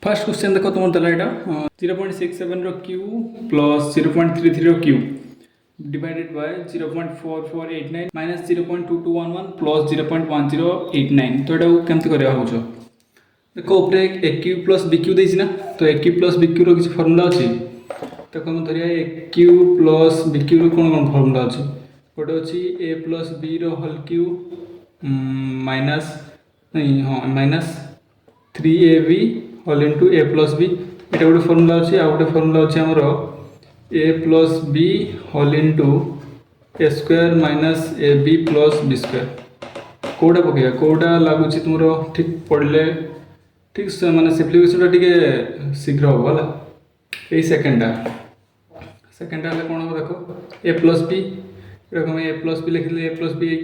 First question देखो तुम देला यहाँ 0.67 cube plus 0.33 cube divided by 0.4489 minus 0.2211 plus 0.1089 तो यहाँ केमती करवा भावुच देखो ऊपर A cube plus B cube देना तो A cube plus B cube किसी फर्मुला अच्छी तो आम धरिया A cube plus B cube कौन कौन फर्मुला अच्छी गोटे अच्छी A plus B whole cube minus नहीं हाँ minus 3ab whole into A plus B ये गोटे फर्मुला अच्छी आ गए फर्मुला अच्छे आमर A plus B whole into A square minus A B plus B square कौटा पकड़ा कौटा लगुच तुम ठीक पढ़ले ठीक माने सिम्प्लिफिकेशन टी शीघ्र हम है यही सेकेंडा कौन हम देखो A plus B A plus B लिखिले A plus B A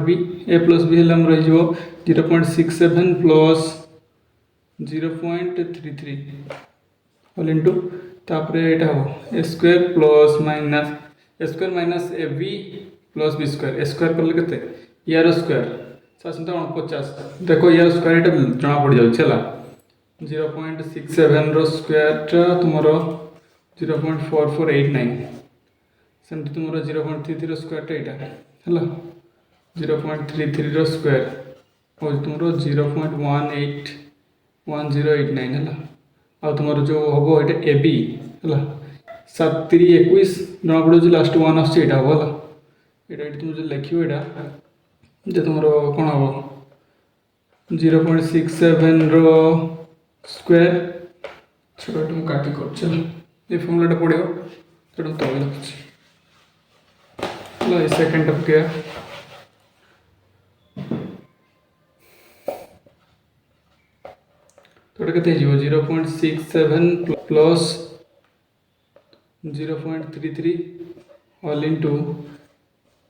B A plus B है रही 0.67 प्लस 0.33 होल इंटू तापर यहाँ हम A square minus A B plus B square A square कले के यार स्क्वायर 750 देखो यार स्क्वायर ये जना पड़ जाए 0.67 स्क्वायर तुम 0.4489 सेमती तुम 0.33 स्क्वायर यहाँ है 0.33 स्क्वायर हो तुम 0.1089 है आ तुम जो हम ये ए बी है 7×3=21 जना पड़े लास्ट वन आसान हम है तुम जो लिख जो तुम कौन हम 0.67 स्क्वायर छोटा तुम काटी कर ये फर्मुलाटा पड़ो तो तले लिखुच्छे सेकेंड पकड़ा तो ये 0.67 plus 0.33 whole into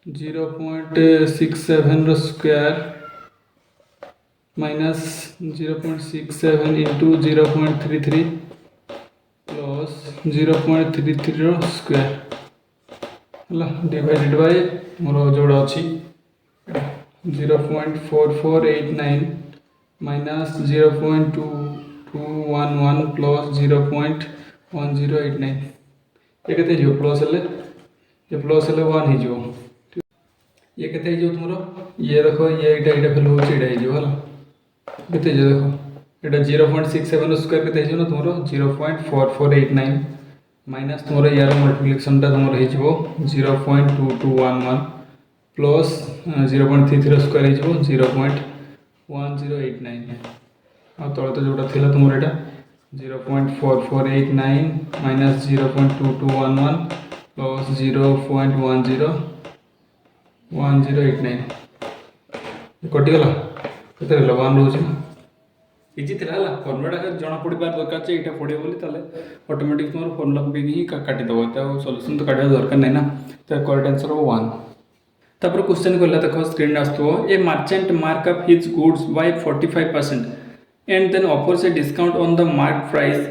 0.67 square minus 0.67 into 0.33 plus 0.33 square है डिवाइडेड बाय मोर जोड़ा अच्छी 0.4489 माइनस 0.2211 प्लस 0.1089 ये के प्लस ये प्लस 1 हो ये के तुम ये देखो ये भैल्यू हो है देखो ये 0.67 स्क्वायर के ना तुम 0.4489 माइनस तुम यार मल्टीप्लिकेशन तुम हो 0.2211 प्लस 0.33 स्क्वायर हो 0.1089 आ तले तो जोटा थी तुम यहाँ 0.4489 माइनस 0.2211 प्लस 0.1089 कटिगला के वन रोज इजी थी फर्मुलाटा जना पड़ पार दरकार यहाँ पड़े बोली ऑटोमेटिक तुम फर्मुला पकड़ ही काटिदेव तो सल्यूशन तो काटा दरकार नहीं ना तो करेक्ट आंसर हो 1 तापर क्वेश्चन कहला देखो स्क्रीन आसो a merchant mark up his goods by 45% and then offers a discount on the mark price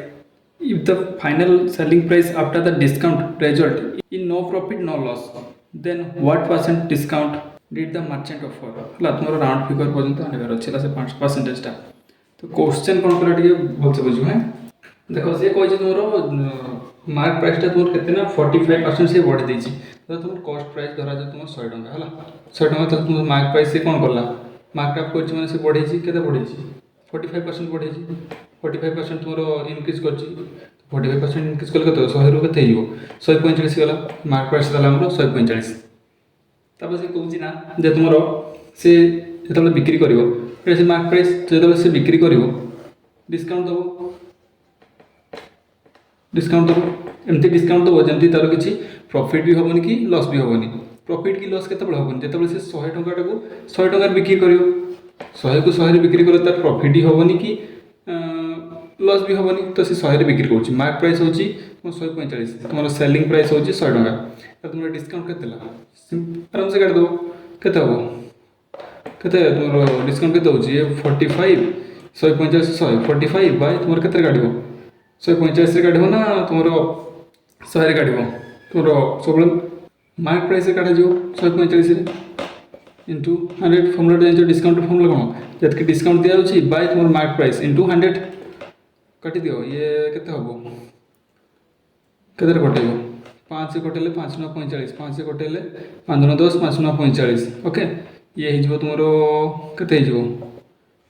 if the final selling price after the discount result in no profit no loss then what percent discount did the merchant offer है तुम round figure पर्यटन आनबार अच्छे से 5% तो question कौन करा भलसे बुझ है देखो सी कही तुम मार्क प्राइसटा तुम के 45% से बढ़ी देती तो तुम कॉस्ट प्राइस धरा जाए तुम 100 टଙ୍କା है 100 टଙ୍କା तो तुम मार्क प्राइस से कौन कला मार्कअप कर बढ़े बढ़े 45% बढ़े 45% तुम इनक्रीज कर 45% इनक्रीज कले के 100 रू के 145 गला मार्क प्राइस देला 145 तब से कहूँ ना जे तुम से जो बिक्री कर मार्क प्राइस जो से बिक्री कर डिस्काउंट दब एमती डिस्काउंट दब जमी तार किसी प्रॉफिट भी हेनी कि लॉस भी हेनी प्रॉफिट कि लॉस केत हेनी जो से 100 टଙ୍କା 100 टଙ୍କା बिक्री कर 100 को 100 बिक्री कर तार प्रॉफिट ही हेनी कि लॉस भी हेनी तो सी 100 बिक्री कर मार्क प्राइस हूँ 145 तुम सेलिंग प्राइस हूँ 100 टଙ୍କା तुम डिस्काउंट के आराम से काटिदेव के तुम डिस्काउंट के 45 145 145 बाय तुम के काट 145 से काट ना तुम 100 काट तुम सब मार्क प्राइस काटा 145 इंटू 100 फॉर्मूला जान डिस्काउंट फॉर्मूला कौन जतके डिस्काउंट दिया होची बाय तुम मार्क प्राइस इंटू 100 काटी दियो ये केते हबो केते कटेबो 5 से कटेले 5 9 45 5 से कटेले 5 9 10 5 9 45 ओके ये हिजबो तुमरो केते हिजबो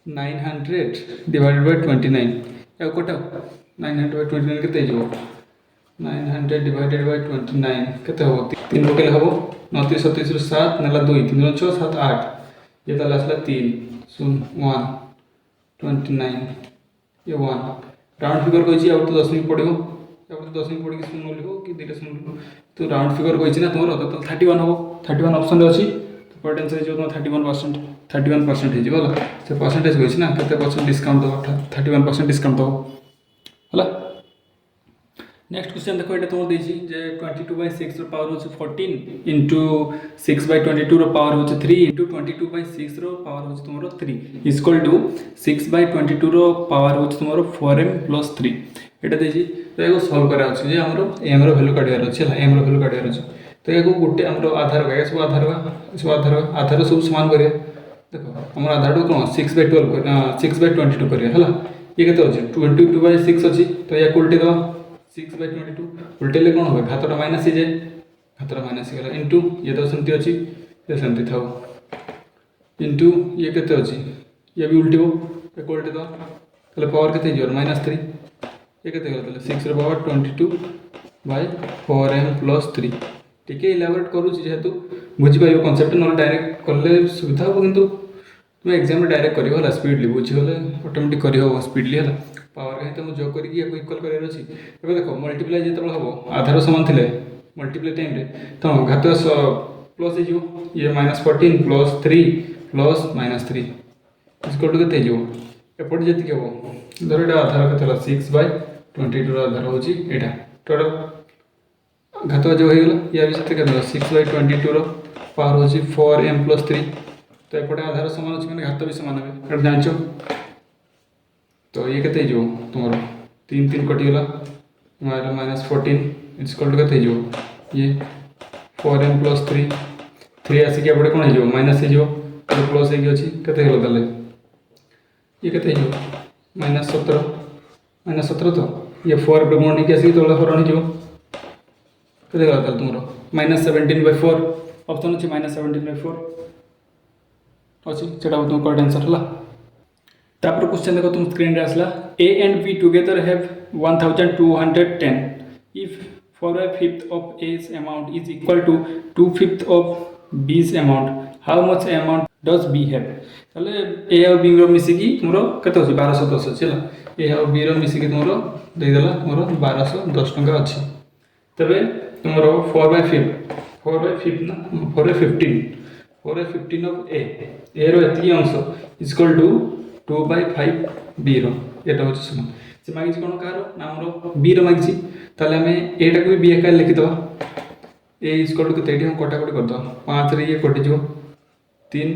900 डिवाइडेड बाय 29 या कटाओ 900 बाय 29 केते हिजबो 900 डिवाइडेड बाय 29 केते हबो 3 पकेले हबो 29 37 रु 7 नेला 2 3 6 7 8 ये ताला असला 3 0 1 29 ये 1 राउंड फिगर कहछि और तो 10 मिनट पड़िबो या तो 10 मिनट पड़ी कि 0 लिखो कि दुटा 0 लिखो तो राउंड फिगर कहछि ना तुमरो तो 31 हबो 31 ऑप्शन रे अछि तो पोटेंशियल जो 31% हे जिवला से परसेंटेज कहछि ना केते परसेंट डिस्काउंट दो 31% डिस्काउंट दो हला नेक्स्ट क्वेश्चन देखो ये तुम देछि जे 22/6 रो पावर होछि 14 इंटू 6/22 रो पावर होछि 3 इंटू 22/6 रो पावर होछि तुमरो 3 इक्वल टू 6/22 रो पावर होछि तुमरो 4m + 3 एटा देछि तो एगो सॉल्व करा अछि जे हमरो m रो वैल्यू काढियार अछि हला m रो वैल्यू काढियार अछि तो एगो गुटे हमरो आधार का सब आधार सब समान करिया देखो हमर आधार तो कोन 6/12 6/22 करिया हला ये केते अछि 22/6 अछि तो या उल्टी दो 6/22 उल्टेले कौन हो घातटा माइनस ही जाए घातटा माइनस गला इंटू ये तो सेमती अच्छी ये सेमती था इंटू ये केते अच्छी ये भी उल्टी हो एक उल्टे तो ताले पावर केते जोर -3 ये केते गला ताले 6 रो पावर 22/4m + 3 ठीक है इलाबोरेट करू जेहेतु बुझी पाइयो कांसेप्ट न डायरेक्ट करले सुविधा हो किंतु तुम एग्जाम में डायरेक्ट करियो हला स्पीडली बुझी होले ऑटोमेटिक करियो स्पीडली हला पावर कहीं तो जो करी या इक्वल करार अछि एबे देखो मल्टीप्लाई जेतबे हबो आधार समान थिले मल्टीप्लाई टाइम रे तो घात प्लस हे जो ये -14 + 3 + -3 इक्वल टू केते जो एपट जेति के हबो धर एटा आधार केतला 6/22 रो आधार होची एटा टोटल घात जो हे गेला या भी सेते केतला 6/22 रो पावर होची 4m + 3 तो एपटे आधार समान अछि माने घात भी समान है एटा जानचो तो ये केते जो तुमरो 3 3 कटि गेला माइनस -14 इक्वल टू केते जो ये 4m + 3 3 आसी के बडे कोन हे जो माइनस हे जो तो प्लस हे अछि केते गेला तले ये केते जो -17 तो ये 4 पे गुण के आसी तो 4 आनी जो केते गेला तले तुमरो -17/4 ऑप्शन अछि -17/4 अछि सेटा तुम करेक्ट आंसर हला तापर क्वेश्चन देखो तुम स्क्रीन रे आसला a and b together have 1210 if 4/5 of a's amount is equal to 2/5 of b's amount how much amount does b have तले a और b रो मिसी की तुमरो केते होछि 1210 अछि हला a और b रो मिसी की तुमरो दे देला तुमरो 1210 टका अछि तबे तुमरो 4/5 ना 4/15 of a रो एती अंश इक्वल टू 2/5 b रो एटा होछि समान से मागिछ कोन कार ना हमरो b रो मागिछि ताले हमें एटा को b एका लिखि दबा a इक्वल टू केते हम कटा कटी कर दो 5 रे ये कटि जो 3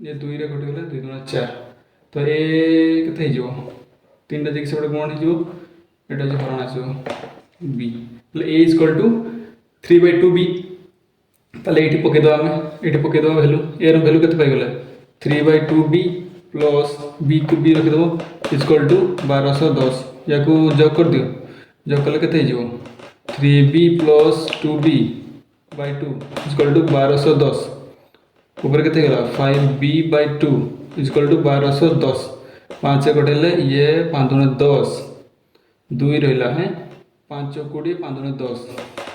ये 2 रे कटि गेले 2 * 4 तो a केते हे जो 3 टा जैसे बडे गुण हे जो एटा जे हरण आसो b ताले a इक्वल टू 3/2b ताले एठी पके दो हमें एठी पके दो वैल्यू a रो वैल्यू केते पाइ गेले 3/2b प्लस b को b रख दो इक्वल टू 1210 या को जग कर दियो जग कले केते हिजो 3b + 2b/2 इक्वल टू 1210 ऊपर केते गेला 5b/2 इक्वल टू 1210 5 से कटेले ये 5 * 10 2 रहला है 5 * 20 5 * 10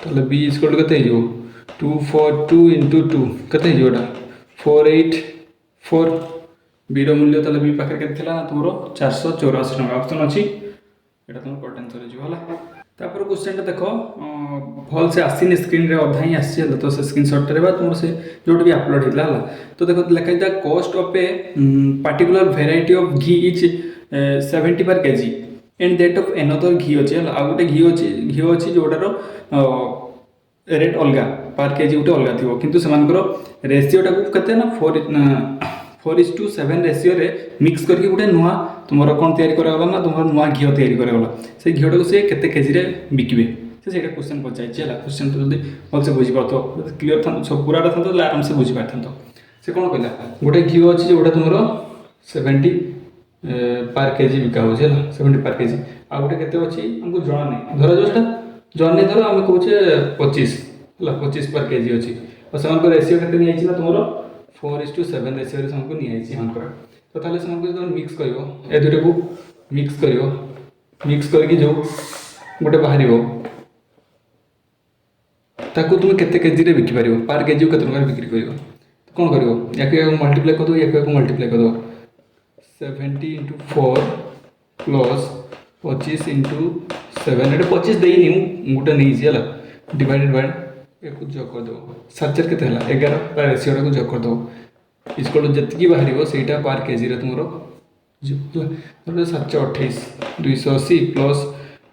ताले b इक्वल टू केते हिजो 242 * 2 केते हिजोटा 484 बी रो मूल्य तले बी पाखे के थिला तुमरो 484 टका ऑप्शन अछि एटा तुम करेक्ट आंसर जे होला तापर क्वेश्चन देखो भल से आसीन स्क्रीन रे अधा ही आसी तो से स्क्रीनशॉट रे बा तुम से जोट भी अपलोड हिला हला तो देखो लिखा the cost of a particular variety of ghee is 70 per KG and that of another ghee अछि हला आ गोटे घी अछि जोटारो रेट अलगा पर केजी उटे अलगा थिवो किंतु समानकर रेशियो टा कते ना 4:7 रेशियो रे मिक्स करके गोटे नुआ तुमर कोन तयारी करागला ना तुमर नुआ घी तयारी करागला से घीटा को से केते केजी रे बिकबे से सेटा क्वेश्चन पचाइ छला क्वेश्चन तो जदी भल से बुझि पातो क्लियर था सब पूराटा था तो आराम से बुझि पाथन तो से कौन कहला गोटे घी अच्छी जोटा तुम 70 पर केजी बिका हो 70 पर केजी आ गोटे केते अच्छी हमको जना नहीं धर जो जना नहीं धर आम कहे 25 है 25 पर केजी अच्छी और से रेसीओ के नहीं ना तुम 4:7 रेसीओ से नहीं तो ताले से मिक्स कर दुटा को मिक्स करके जो गोटे बाहर ताकू तुम केते केजी रे बिकी पारिबो पर केजी केते टका बिक्री करिवो तो कोन करिवो या मल्टीप्लाई कर दो या मल्टीप्लाई कर दो 70 × 4 प्लस 25 × 7 एटा 25 देई नी गोटे नहीं जाला डिवाइडेड बाय एक जोग कर दो 7 केते हला 11 पर रेशियो को जोग कर दो इसको जति बाहर सेटा पर केजी रे तुमरो जो 728 280 प्लस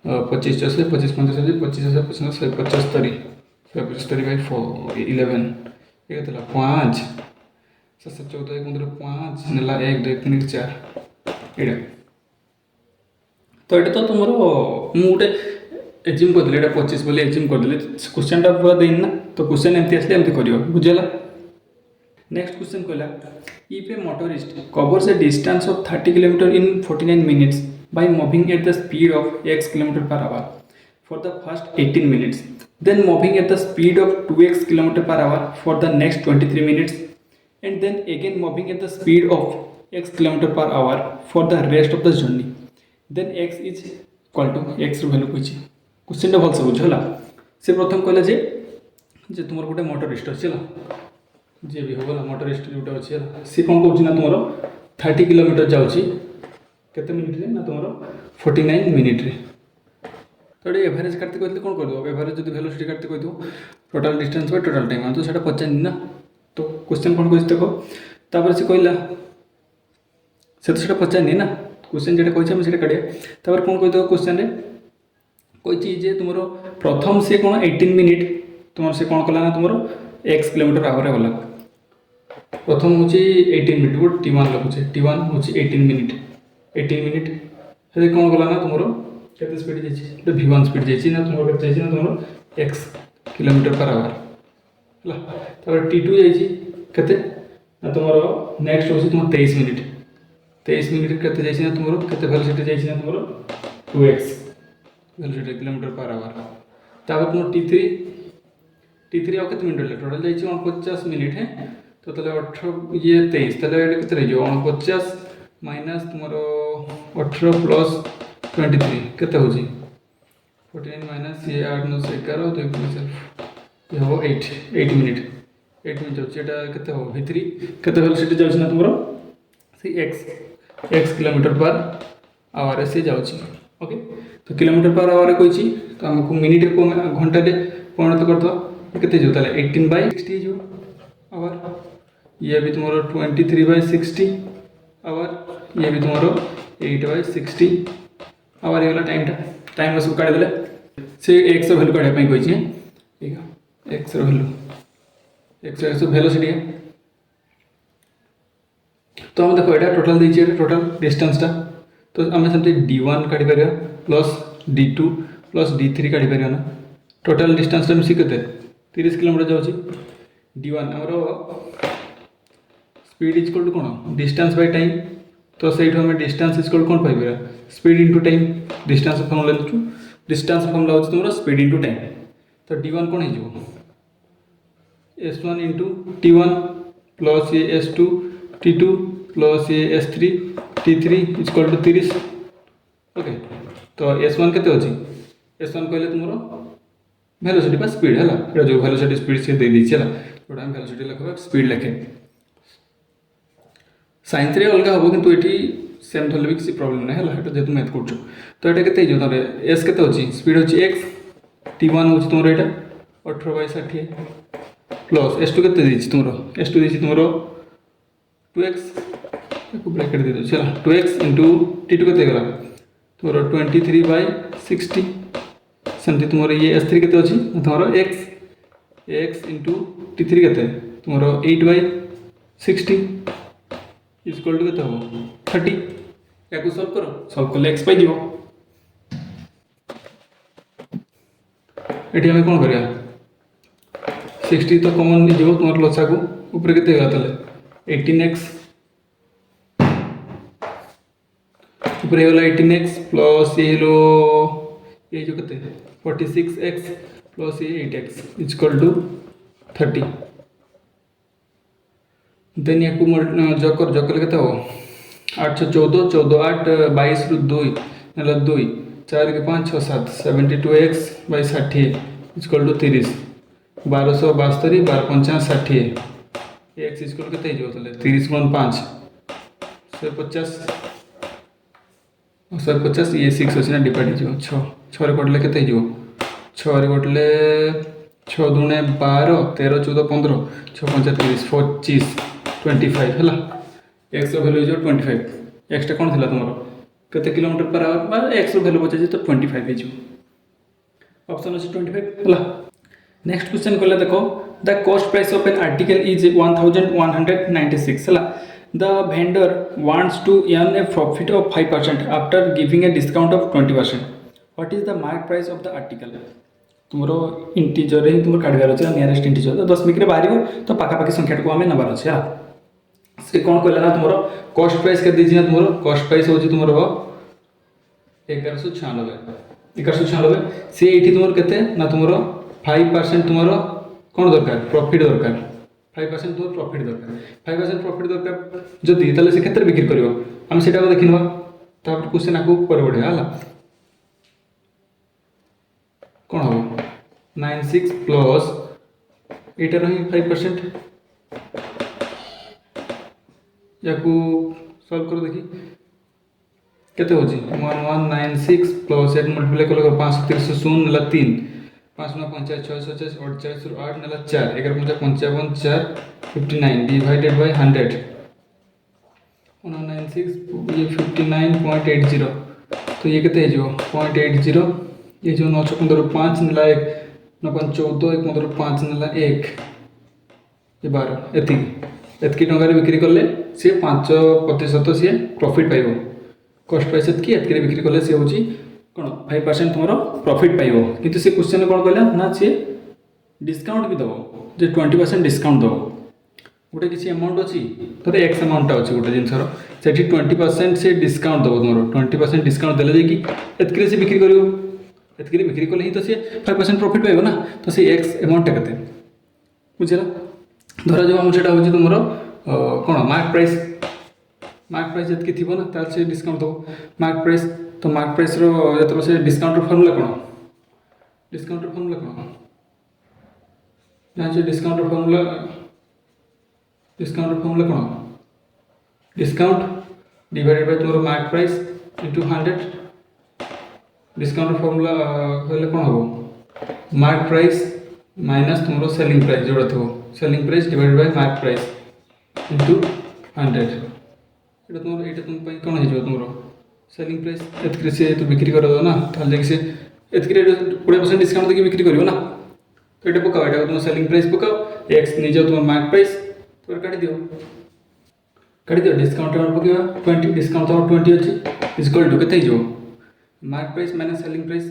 25 25 25 25 175 175 बाई 4 11 ये कहता 5 7 14 1 5 नेला 1 2 3 4 एटा तो ये तो तुम गोटे एजिम करदे ये 25 बोली एजिम करदे क्वेश्चन टा पूरा देन ना तो क्वेश्चन एमती आसले एमती कर बुझेगा नेक्स्ट क्वेश्चन कहला if A motorist covers A distance of 30 km in 49 minutes by moving at the speed of x km per hour for the first 18 minutes then moving at the speed of 2x km per hour for the next 23 minutes and then again moving at the speed of x km per hour for the rest of the journey then x is equal to x रो value कोची question टा भलसे बुझला से प्रथम कहला जे तुमर गोटे मोटरिस्ट अछि जे भी होगा मोटरिस्ट जोटा अच्छी है सी कौन कौन ना तुम 30 km जाऊँगी केते मिनिट रे ना तुम 49 मिनिट रे तो ये एवरेज काटते कहते कौन कर दो एवरेज जो वेलोसिटी काटते कह दो total distance by total time तो सेटा पचानी ना तो क्वेश्चन कौन कह देखो तापर से कहला से तो सेटा पचानी ना क्वेश्चन जेटा कहि हम सेटा काटिया तापर कौन कह दो क्वेश्चन रे कहि जे तुम प्रथम से कौन 18 मिनिट तुम से कौन कला ना तुम x किलोमीटर आवर रे गला प्रथम हूँ 18 मिनिट गोटे T1 लगुचे T1 हूँ 18 मिनिट से कौन गला ना तुम केते स्पीड जाइए V1 स्पीड जाइए ना तुम जाइए ना तुम x किलोमीटर पर आवर है T2 जाइए केते ना तुम नेक्स्ट हूँ तुम 23 मिनिट केते जाइए ना तुम केते वेलोसिटी जाइए ना तुम 2x velocity kilometre per hour तापर तुम T3 और केते मिनिट टोटल जाइए 49 मिनिट है तो ताले 18 ये 23 ताले केते रही 49 माइनस तुमरो 18 प्लस 23 केते हो जी 49 माइनस ये 8 9 11 2 ये हो 8 मिनिट जाउची एटा केते हो V3 केते वेलोसिटी जाउची ना तुमरो से x किलोमीटर पर आवर से जाउची ओके तो किलोमीटर पर आवर कोइची तो हमको मिनिट को घंटा रे परिणत कर दो केते जो ताले 18/60 जो आवर ये भी तुम्हारा 23/60 आवर ये भी तुम्हारा 8/60 आवर ये वाला टाइम बस काट देले से x रो वैल्यू काढे पई कोइ छी ठीक है x रो वैल्यू x रो वेलोसिटी है तो हम देखो एटा टोटल दी टोटल डिस्टेंस टा तो हम सेमते d1 काढी परिया प्लस d2 प्लस d3 काढी परिया ना टोटल डिस्टेंस टा मिसी केते 30 किलोमीटर जाउची d1 हमरो स्पीड इज इक्वल टू कौन डिस्टेंस बाय टाइम तो सही हमें डिस्टेंस इज इक्वल कौन पाइबा speed into time distance formula लिखु डिस्टेंस फॉर्मूला होची तुमरा स्पीड इनटू टाइम तो d1 कौन है जो s1 इनटू t1 प्लस ये s2 t2 प्लस ये s3 t3 is equal to 30 okay तो s1 केते होची s1 कहले तुमरा वेलोसिटी बा स्पीड है एटा जो वेलोसिटी स्पीड से दे दी चला जोटा हम वेलोसिटी लिखबा स्पीड लिखे साइंस रे अलग हम किंतु एटी सेम धरले भी किसी प्रॉब्लम नहीं है जेतु मैथ करछु तो एटा केते जो तरे s केते होची स्पीड होची x t1 होची तुमरो एटा 18/60 प्लस s2 केते देछि तुमरो s2 देछि तुमरो 2x को ब्रैकेट दे दो चला 2x t2 केते गला तुमरो 23/60 सेमती तुमरो ये s3 केते होची तुमरो x t3 केते तुमरो 8/60 इक्वल टू केते हो 30 याकू सॉल्व कर x पाई दिबो एठी हम कोन करिया 60 तो कॉमन नि दिबो तुमर लसा को ऊपर केते गला तले 18x ऊपर वाला 18x प्लस ये लो ये जो कहते 46x प्लस ये 8x इक्वल टू 30 देन या जकर जकर कहते हो 814 14 8 22 रु 2 ना 2 4 के 5 6 7 72x by 60 equal to 30 1272 12 55 60 X equal के 30 गुण 5 150 150 ये 6 अच्छे ना डिवाइड हो 6 6 कटले के 6 कटले 6 दूने 12 13 14 15 6 5 30 25 25 है एक्स भैल्यू जो 25 एक्सटा कौन थी तुम केते kilometre per hour x value बचे तो 25 हो ऑप्शन अच्छे 25 है। नेक्स्ट क्वेश्चन कहला देखो the cost price of an article is 1196 है the vendor wants to earn a profit of 5% after giving a discount of 20%। What is the mark price of the article तुमरो integer ही तुम काढबार अछि nearest integer तो 10 Mick रे बाहरियो तो पाखापाखि संख्या को हमें नबार अछि से कौन कहला ना तुमरो कॉस्ट प्राइस के दीजिए तुमरो कॉस्ट प्राइस होछि तुमरो 1196 से एठी तुमरो केते ना तुमरो 5% तुमरो कौन दरकार प्रॉफिट दरकार 5% तुम प्रॉफिट दरकार 5% प्रॉफिट दरकार जदि ताले से केते बिक्री करियो हम सेटा को देखिनवा तापर क्वेश्चन आकु पर बढ़िया हला कौन हो 96 प्लस एटा रही 5% याकू सॉल्व करो देखी केते होची 1196 प्लस 8 मल्टीप्लाई कलो 530 शून्य ला 3 5 9 50 650 48 8 नला 4 11 55 4 59 डिवाइडेड बाय 100 196 ये 59.80 तो ये केते जो 0.80 ये जो 9 15 5 नला 1 9 5 14 1 15 5 नला 1 ये 12 एतकी टंका बिक्री कले सी 5% सी प्रॉफिट पाइबो कॉस्ट प्राइस एतकी बिक्री कले सी होची कौन 5% तुम प्रॉफिट पाइबो किंतु से क्वेश्चन कौन कहला ना सी डिस्काउंट भी दबो जे 20% डिस्काउंट दबो गोटे किसी अमाउंट अच्छी तो एक्स अमाउंट अच्छी गोटे जिनसर से 20% से डिस्काउंट दबो तुम 20% डिस्काउंट देले जे कि एतकी से बिक्री करियो एतकी बिक्री कले ही तो सी 5% प्रॉफिट पाइबो ना तो से एक्स अमाउंट केते बुझला धरा जो हम सेटा होची तुमरो कौन मार्क प्राइस जतकी थी ना तार से डिस्काउंट दो मार्क प्राइस तो मार्क प्राइस रो जतरो से डिस्काउंट रो फॉर्मूला कौन यहाँ से डिस्काउंट रो फॉर्मूला कौन डिस्काउंट डिवाइडेड बाय तुमरो मार्क प्राइस इनटू 100 डिस्काउंट रो फॉर्मूला कहले कौन हो मार्क प्राइस माइनस तुमरो सेलिंग प्राइस जोड़ा थो selling price divided by mark price into 100 एटा तुम पई कोन हे जो तुमरो सेलिंग प्राइस एतकरे से तो बिक्री कर दो ना ताले कि से एतकरे 20% डिस्काउंट देके बिक्री करियो ना तो एटा पकाओ एटा तुम सेलिंग प्राइस पकाओ एक्स नि जो तुम मार्क प्राइस तो काटी दियो डिस्काउंट अमाउंट पकेवा 20 डिस्काउंट अमाउंट 20 अछि इक्वल टू केते जो mark price minus selling price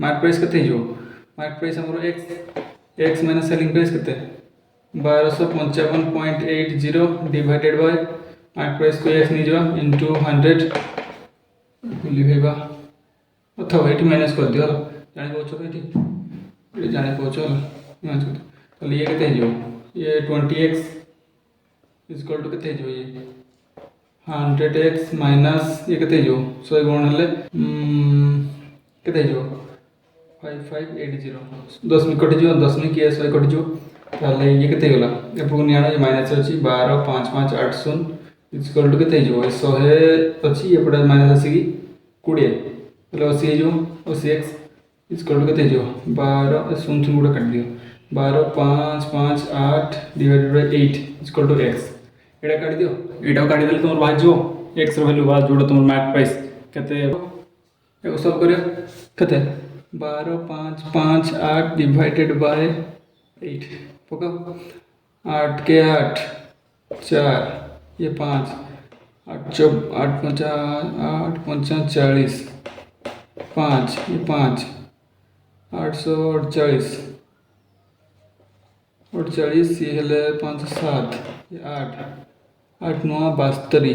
mark price केते जो मार्क प्राइस हमरो एक्स माइनस सेलिंग प्राइस केते 1255.80 डिवाइडेड बाय मार्क प्राइस को एक्स नहीं जो इनटू 100 लिखेबा अथवा एटी माइनस कर दियो जाने पहुंचो एटी जाने पहुंचो माइनस कर तो ये केते जो ये 20x इक्वल टू केते जो ये 100x माइनस ये केते जो 100 गुण हले केते जो 5580 10 में कटि जो 10 में किए 100 कटि जो ताले ये केते होला एपु नियाना ये माइनस अछि 12 5 5 8 0 इक्वल टू केते जो 100 अछि एपडा माइनस अछि 20 એટલે 80 जो 80x इक्वल टू केते जो 12 0 0 गुडा काट दियो 12 5 5 8 divided by 8 equal to x एटा काट दियो एटा काट देले तुम बाज जो x रो वैल्यू बाज जोडा तुम मार्क प्राइस केते एगो सब करियो केते 12 5 5 8 डिवाइडेड बाय 8 पकाओ 8 के 8 4 ये 5 8 8 5 8 5 40 5 ये 5 848 48 ये हेले 5 7 ये 8 आठ नुआ 72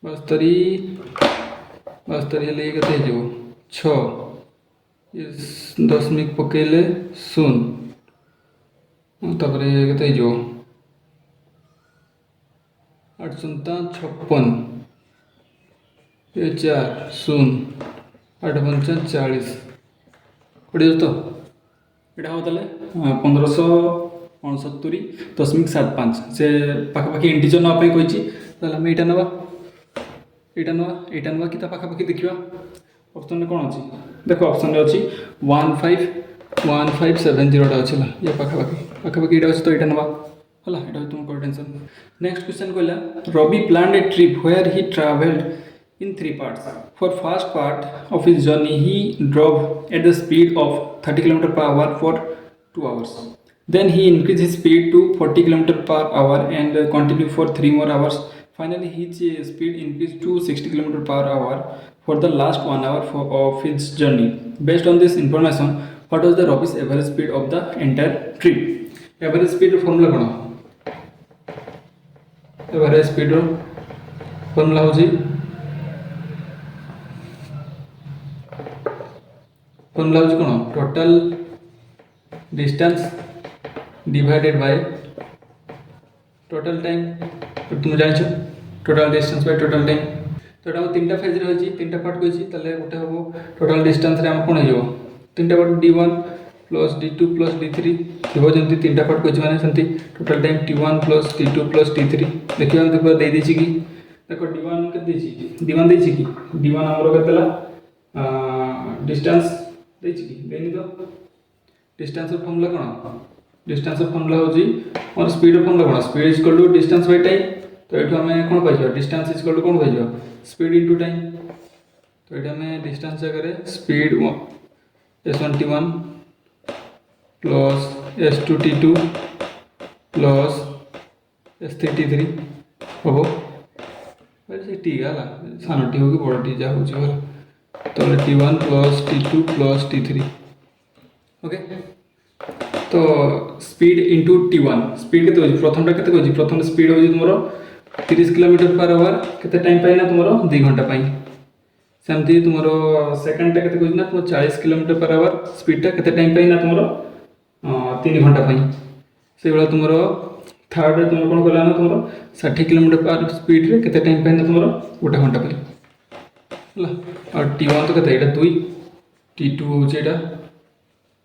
72 72 हेले ये केते हो 6 ये दशमिक पकेले 0 तापर ये केते हो 8 सुनता 56 ये 4 0 8 पंचा 40 पढ़ी तो यहाँ हम तेल 1569.75 से पाखापाखि इंटीजर नापी कही आम यहाँ ना यहाँ ना कि पाखापाखि देखा ऑप्शन में कौन अच्छी देख ऑप्शन में अच्छी 151570 अच्छी ये पाखापाखि यहाँ अच्छी तो यहाँ ना है ये तुम कोई टेंशन नेक्स्ट क्वेश्चन कहला Ravi planned a trip where he travelled in 3 parts. For first part of his journey, he drove at the speed of 30 km per hour for 2 hours. Then he increased his speed to 40 km per hour and continued for 3 more hours. Finally, his speed increased to 60 km per hour for the last 1 hour of his journey. Based on this information, what was the Ravi's average speed of the entire trip? Average speed formula कौन? Average speed formula होची formula हूँ कौन total distance divided by total time तुम जान total distance by total time तो यहाँ तीन phase रही 3 पार्ट कही गोटे हम टोटल डिस्टेंस आम कौन हो 3 part D1 plus D2 plus D3 थी जमी 3 पार्ट कही मैंने सेमती total time T1 plus T2 plus T3 देखिए पूरा दे कि देख D1 के D1 देछि कि D1 आमर के डिस्टेंस देनी तो डिस्टेंस फॉर्मूला कौन डिस्टेंस फॉर्मूला होची और स्पीड फॉर्मूला कौन speed is equal to distance by time तो ये हमें कौन पाइबा डिस्टेंस इज इक्वल टू कौन पाइबा स्पीड इनटू टाइम तो ये हमें डिस्टेंस जगह speed S1T1 plus S2T2 plus S3T3 हम से टी गला सान टी हो कि बड़ टी जहाँ हो तो T1 plus T2 plus T3 okay तो स्पीड इंटू T1 स्पीड के प्रथमटा के प्रथम स्पीड हो तुम 30 किलोमीटर पर आवर के टाइम पाई ना तुम 2 घंटा पाई सेमती तुम सेकेंडटा के तुम 40 किलोमीटर पर आवर स्पीडटा के टाइम पाई ना तुम 3 घंटा पाई से भाई तुम थर्ड तुम कौन कला ना तुम 60 किलोमीटर पर स्पीड रे के टाइम पाई ना तुम 1 घंटा पाई और T1 तो कहते हैं 2 T2 हूँ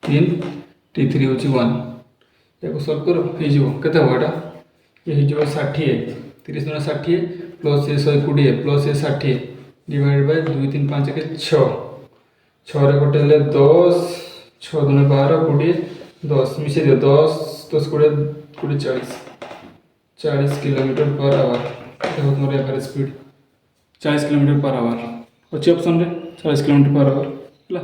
3 T3 हूँ 1 या सल्व करो ये केते हम यहाँ ये हो 60 30 × 60 प्लस ये 120 प्लस ये 60 डिवाइड बाय 2 3 5 के 6 6 कटे 10 6 × 12 20 10 मिसे दियो 10 10 20 40 किलोमीटर पर आवर देखो तुम average speed 40 kilometre per hour अच्छी ऑप्शन रे 40 किलोमीटर पर आवर है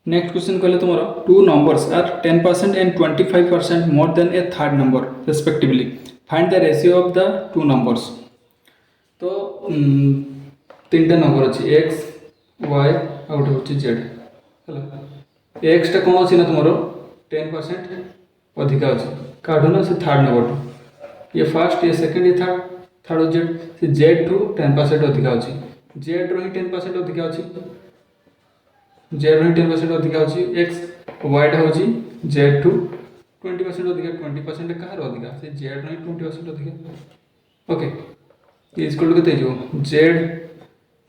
नेक्स्ट क्वेश्चन कहले तुम 2 numbers are 10% and 25% more than a third number respectively find the ratio of the 2 numbers तो 3टा नंबर अच्छी x y आउट होची z है x टा कौन अच्छी ना तुम 10% अधिका अच्छी काढो ना से थर्ड नंबर ये फर्स्ट ये सेकंड ये थर्ड z से z टू 10% अधिका अच्छी जेड रही 10% अधिका अच्छी जेड रही 10% अधिका अच्छी एक्स वाइड हूँ जेड टू 20% अधिका 20% कहार अधिका से जेड रही 20% अधिका ओके ये इक्वल टू केते हो जेड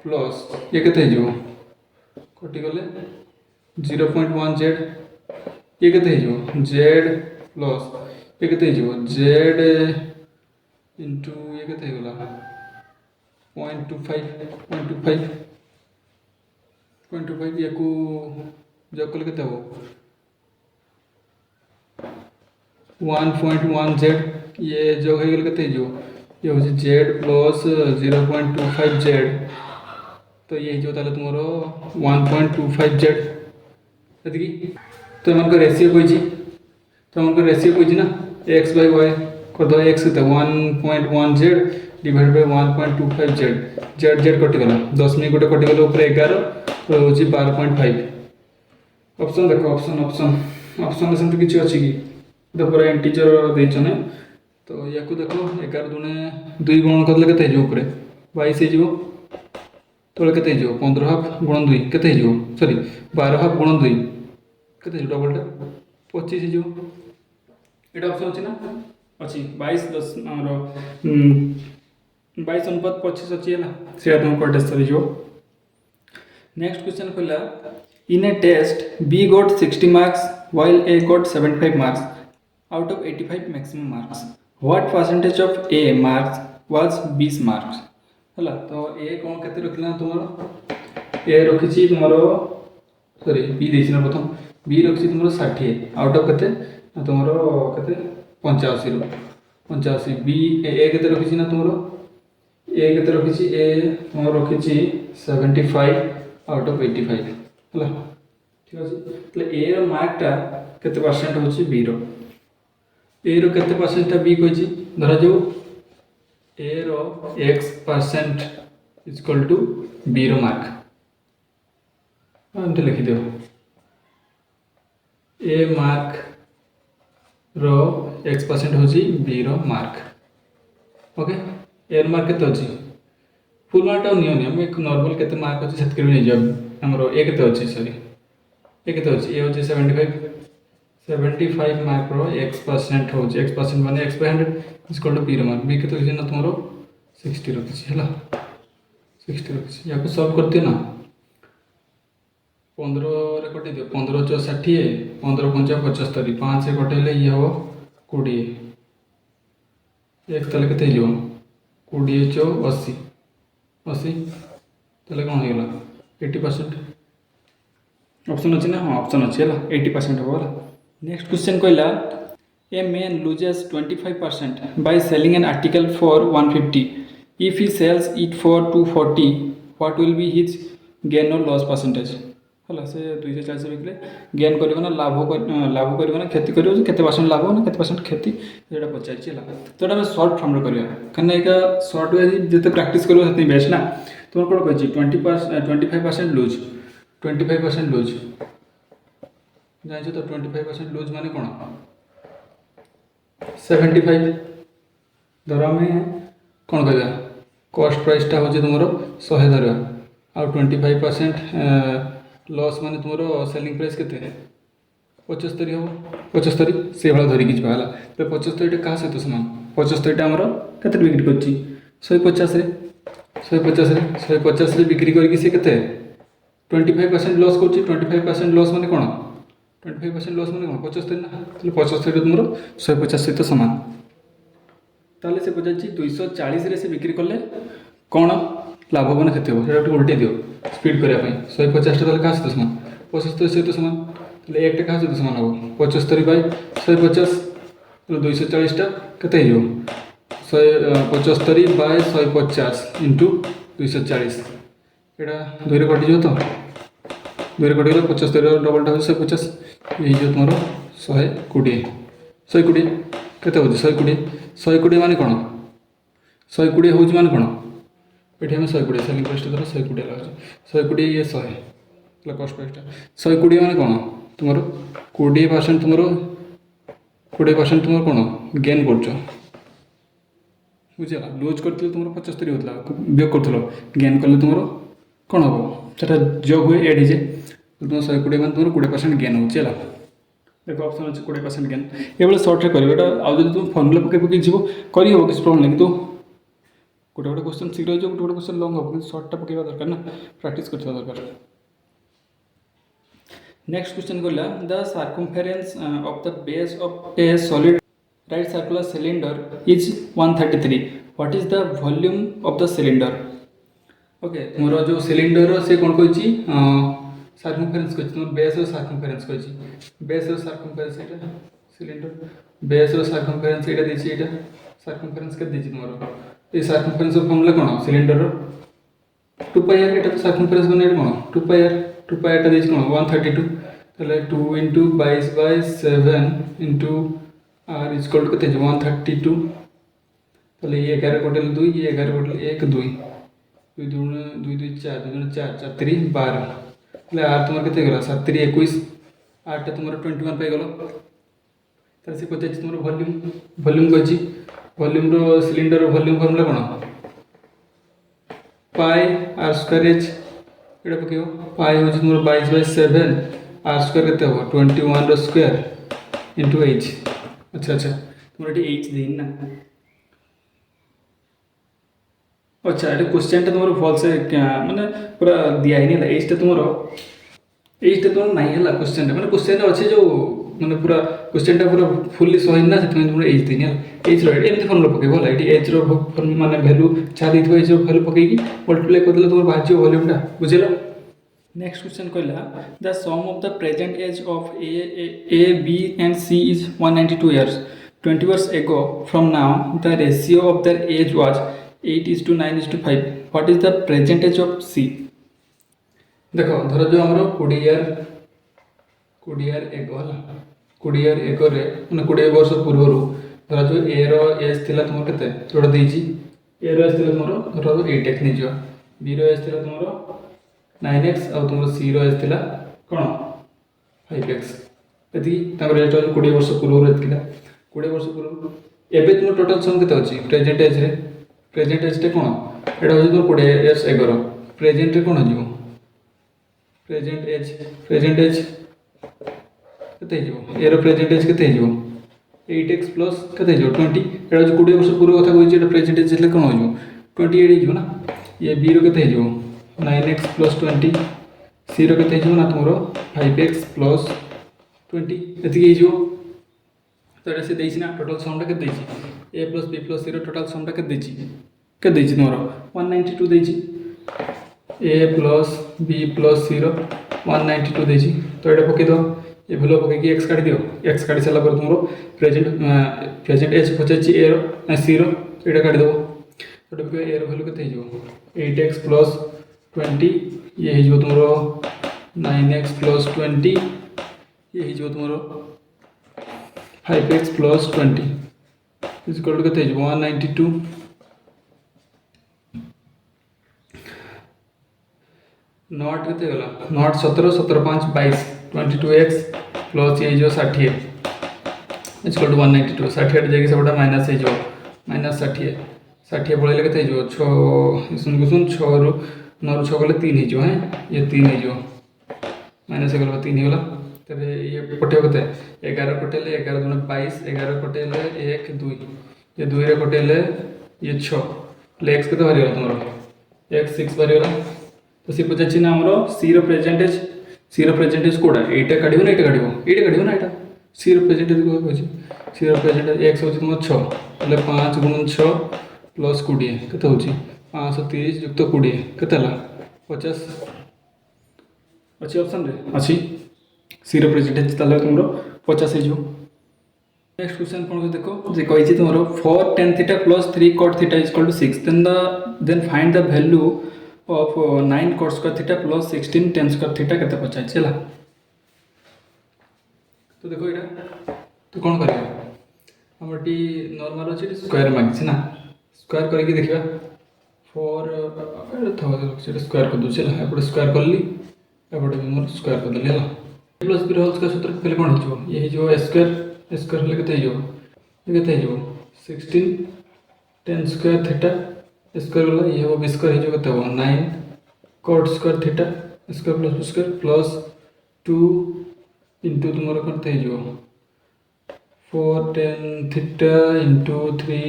प्लस ये केते हो कटि गले 0.1 जेड ये केते हो जेड प्लस ये केते हो जेड इंटू ये केते गला 0.25 या को जब कल के 1.1 जेड ये जो है के जो ये हूँ जेड प्लस 0.25 जेड तो ये जो ताले तुम 1.25 जेड ये तो एम रेसीओ कही तो एम रेसीओ कही ना एक्स बाय वाई कर दो X 1.1 Z divide by 1.25 Z Z Z कटिगला 10 मिनट गोटे कटिगला ऊपर 11 तो हूँ 12.5 ऑप्शन देखो ऑप्शन ऑप्शन ऑप्शन सेमती किसी अच्छी कि तो पूरा इंटीजर देने तो या देख 11 दूने 2 गुण करदेले केते हो ऊपर 22 हो तले केते हो 15 हाफ गुण 2 केते हो सॉरी 12 हाफ गुण 2 केते डबलटा 25 हो एटा ऑप्शन अछि ना अच्छी 22 10 आमर 22 अनुपात 25 अच्छी है ना से तुम कटेस्ट सरी जो नेक्स्ट क्वेश्चन कहला in a test B got 60 marks while A got 75 marks out of 85 maximum marks. What percentage of A marks was B's marks? हला तो A कौन केते रखिला तुमरो A रखिछि तुमरो सॉरी B देछि ना प्रथम B रखिछि तुमरो 60 आउट ऑफ केते तुमरो केते 85 रो 85 B A केते रखिछि ना तुमरो A केते रखिछि A तुमरो रखिछि 75 आउट ऑफ 85 हला ठीक अछि तले A रो मार्कटा केते परसेंट होछि B रो A रो केते परसेंट ता B कहछि धरा जो A रो x% is equal to B रो मार्क हम लिखि देओ A मार्क रो x% होछि B रो मार्क ओके A रो मार्क केते होछि फुल मार्क टा नियो हम एक नॉर्मल केते मार्क होछि सेत करबे नै जब हमरो A केते होछि सॉरी A केते होछि A होछि 75 मार्क रो x% होछि x% माने x by 100 is equal to B रो मार्क B केते होछि ना तुमरो 60 रखिछि हला 60 रखिछि याको सॉल्व करते ना 15 रे कटि दियो 15 + 60 15 × 5 = 75 5 से कटेले ये हो 20 एक तले केते हियो 20 * 80 80 तले कोन हेला 80% ऑप्शन अछि ना हां ऑप्शन अछि हला 80% हो हला नेक्स्ट क्वेश्चन कहला a man loses 25% by selling an article for 150 if he sells it for 240 what will be his gain or loss percentage हला से 240 बिकले गेन करबो ना लाभ करबो ना क्षति करबो केते परसेंट लाभ ना केते परसेंट क्षति जेटा पचाइ छिला तो एटा हम शॉर्ट फॉर्म रे करबा कने एक शॉर्ट वे जते प्रैक्टिस करबो सेते बेस्ट ना तुम कोन कहछि 25% लूज 25% लूज जानि तो 25% लूज माने कोन 75 धर में कोन कहबा कॉस्ट प्राइस ता होछि तुमरो 100 धर आ 25% लॉस माने तुमरो सेलिंग प्राइस केते 75 हो 75 से वाला धरि कि जाला तो 75 टा का से तो समान 75 टा हमरो केते बिक्री करछि 150 रे 150 रे बिक्री करके से केते 25% लॉस करछि 25% लॉस माने कोन 25% लॉस माने कोन 75 ना तले 75 तुमरो 150 सहित समान ताले से पजाछि 240 रे से बिक्री करले कोन लाभवान क्षति हो सेटा उल्टे दियो स्पीड करिया पई 150 टा तले का से समान 75 सहित समान तले एक टा का से समान हो 75 बाय 150 तो 240 टा केते हियो 175 बाय 150 इनटू 240 एटा दुई रे कटि जो तो दुई रे कटि गेला 75 डबल टा 150 ये जो तुमरो 120 केते हो 120 माने कोन 120 होज माने कोन एठी हम 120 सेलिंग प्राइस धर 120 लागछ 120 ये 100 ला कॉस्ट प्राइस ता 120 माने कोन तुमरो 20% तुमरो 20% तुमरो कोन गेन करछो बुझला लूज करथिल तुमरो 75 होतला बियो करथलो गेन करले तुमरो कोन हो सेटा जो हुए एडी जे तुम 120 माने तुमरो 20% गेन हो चला देखो ऑप्शन अछि 20% गेन एबले शॉर्ट रे करियो एटा आ जदि तुम फार्मूला पके जीवो करि हो किस प्रॉब्लम नहीं तो गोटे गोटे क्वेश्चन शीघ्र हो गोटे क्वेश्चन लॉन्ग हो किंतु शॉर्ट टा पकेबा दरकार ना प्रैक्टिस करथवा दरकार नेक्स्ट क्वेश्चन कहला the circumference of the base of a solid right circular cylinder is 133 what is the volume of the cylinder okay मोर जो सिलेंडर से कोन कहछि सर्कमफेरेंस कहछि तुम बेस रो सर्कमफेरेंस कहछि बेस रो सर्कमफेरेंस एटा सिलेंडर बेस रो सर्कमफेरेंस एटा देछि एटा सर्कमफेरेंस के देछि मोर ए सर्कमफेरेंस फॉर्मूला कोन सिलेंडर रो 2 पाई आर एटा सर्कमफेरेंस कोन एटा कोन 2 पाई आर टा देछि कोन 132 तले 2 * 22 by 7 into r is equal to केते 132 तले ये 11 कोटल 2 ये 11 कोटल 1 2 2 2 2 2 4 2 4 4 3 12 तले r तुमर केते गेला 7 3 21 r टा तुमर 21 पाई गेलो ତାହେଲେ ସେ ପଚାରିଛି ତୁମର ଭଲ୍ୟୁମ୍ କହିଛି। ଭଲ୍ୟୁମ୍ର ସିଲିଣ୍ଡର ଭଲ୍ୟୁମ୍ ଫର୍ମୁଲା କ'ଣ? ପାଇ ଆର୍ ସ୍କୋୟାର ଏଚ୍। ଏଇଟା ପକେଇବ। ପାଇ ହେଉଛି ତୁମର 22/7, ଆର୍ ସ୍କୋୟାର କେତେ ହେବ 21ର ସ୍କୋୟାର ଇଣ୍ଟୁ ଏଚ୍। ଆଚ୍ଛା ତୁମର ଏଠି ଏଚ୍ ଦେଇନି ନା। अच्छा ये क्वेश्चन तुम भल से माने पूरा दिया ही नहीं एजटा तुम नहीं है क्वेश्चन मैंने क्वेश्चन अच्छे जो मैंने पूरा क्वेश्चन पूरा फुल्ली सही ना से तुम एज देनी एज एमती फर्मुला पकेब है ये एज माने भैल्यू जहाँ देखो एज भैल्यू पकईक मल्टीप्लाई करदे तुम बाहर वॉल्यूमटा बुझल। नेक्स्ट क्वेश्चन कहला the sum of the present age of A B and C is 192 years 20 years ago from now the ratio of their age was 8:9:5 what is the present age of C। देखो धर जो आम 20 year एगो है 20 year एगो मैंने 20 वर्ष पूर्व धर जो ए एज थी तुम के जोड़ा देजी ए एज थी तुम धर 8x नहीं बी एज थी तुम 9x आ तुम सी एज थी कौन 5x ये 20 वर्ष पूर्व 20 वर्ष पूर्व एवं तुम टोटाल सम के प्रेजेंट एज प्रेजेंट एजटा कौन एटा हूँ तुम 20 years एगर प्रेजेंट कौन हो प्रेजेंट एज के एरो प्रेजेंट एज के 8x प्लस के 20 एटा हूँ 20 वर्ष पूर्व कथा कही प्रेजेंट एज कौन हो 28 हो ना ये बी रो के 9x प्लस 20 सी रो के ना तुम 5x प्लस 20 ये तो ये से देना टोटाल समटा के ए प्लस बी प्लस सी टोटाल समटा के तुम 192 देची ए प्लस बी प्लस सी 192 देची तो ये पकईद ये भैल्यू पकईक एक्स काढ़ दियो एक्स काढ़ी सारा तुम प्रेजेंट एज पचार ए सी रो काढ़ दब तो ए भैल्यू के 8x प्लस 20 ये हो तुम 9x प्लस 20 ये हो तुम 5x प्लस 20 इक्वल टू के 192 नॉट के नॉट 17 17 5 22 22x प्लस ये जो 60 इक्वल टू 192 60 जाकि सब माइनस हो माइनस 60 60 पड़े के शुन 6 रु 9 रु 6 गले 3 हो ये 3 हो माइनस हो 3 होगा तेज ये कटेब के 11 कटेले 11 दूनी 22 11 कटेले 1 2 ये 2 रे कटेले ये 6 एक्स के बाहरी तुम x 6 बाहरी तो सी पचार ना आम सी प्रेजेंटेज कौटा ये काढ़ ना ये काढ़ ना यहाँ सी प्रेजेंटेज कह सी प्रेजेंटेज एक्स हूँ तुम 6 हेल्ले 5 × 6 प्लस 20 के 530 युक्त 20 के 50 अच्छी ऑप्शन रे अच्छी सी प्रेजेंटेज तुम 50 हो। नेक्स्ट क्वेश्चन कौन देखो जे कही तुम 4 tan theta plus 3 cot theta equal to 6 then find the value of 9 cot square theta plus 16 tan square theta के पचार है। तो देखो यहाँ तो कौन कर आमटी नॉर्मल अच्छे स्क्वायर मांगी ना स्क्वायर करके देखा 4 स्क्वायर कर दूसरे एपटे स्क्वायर कली एपटे भी मोर स्क्वायर करदेली है प्लस बी होल स्क्वायर सूत्र पहले कौन हो ये स्क्वायर हेल्ले के 16 tan स्क्वायर थीटा स्क्वायर गला ये हम बी स्क्वायर हो 9 cot square theta square plus B square plus 2 into तुम कत 4 tan theta into 3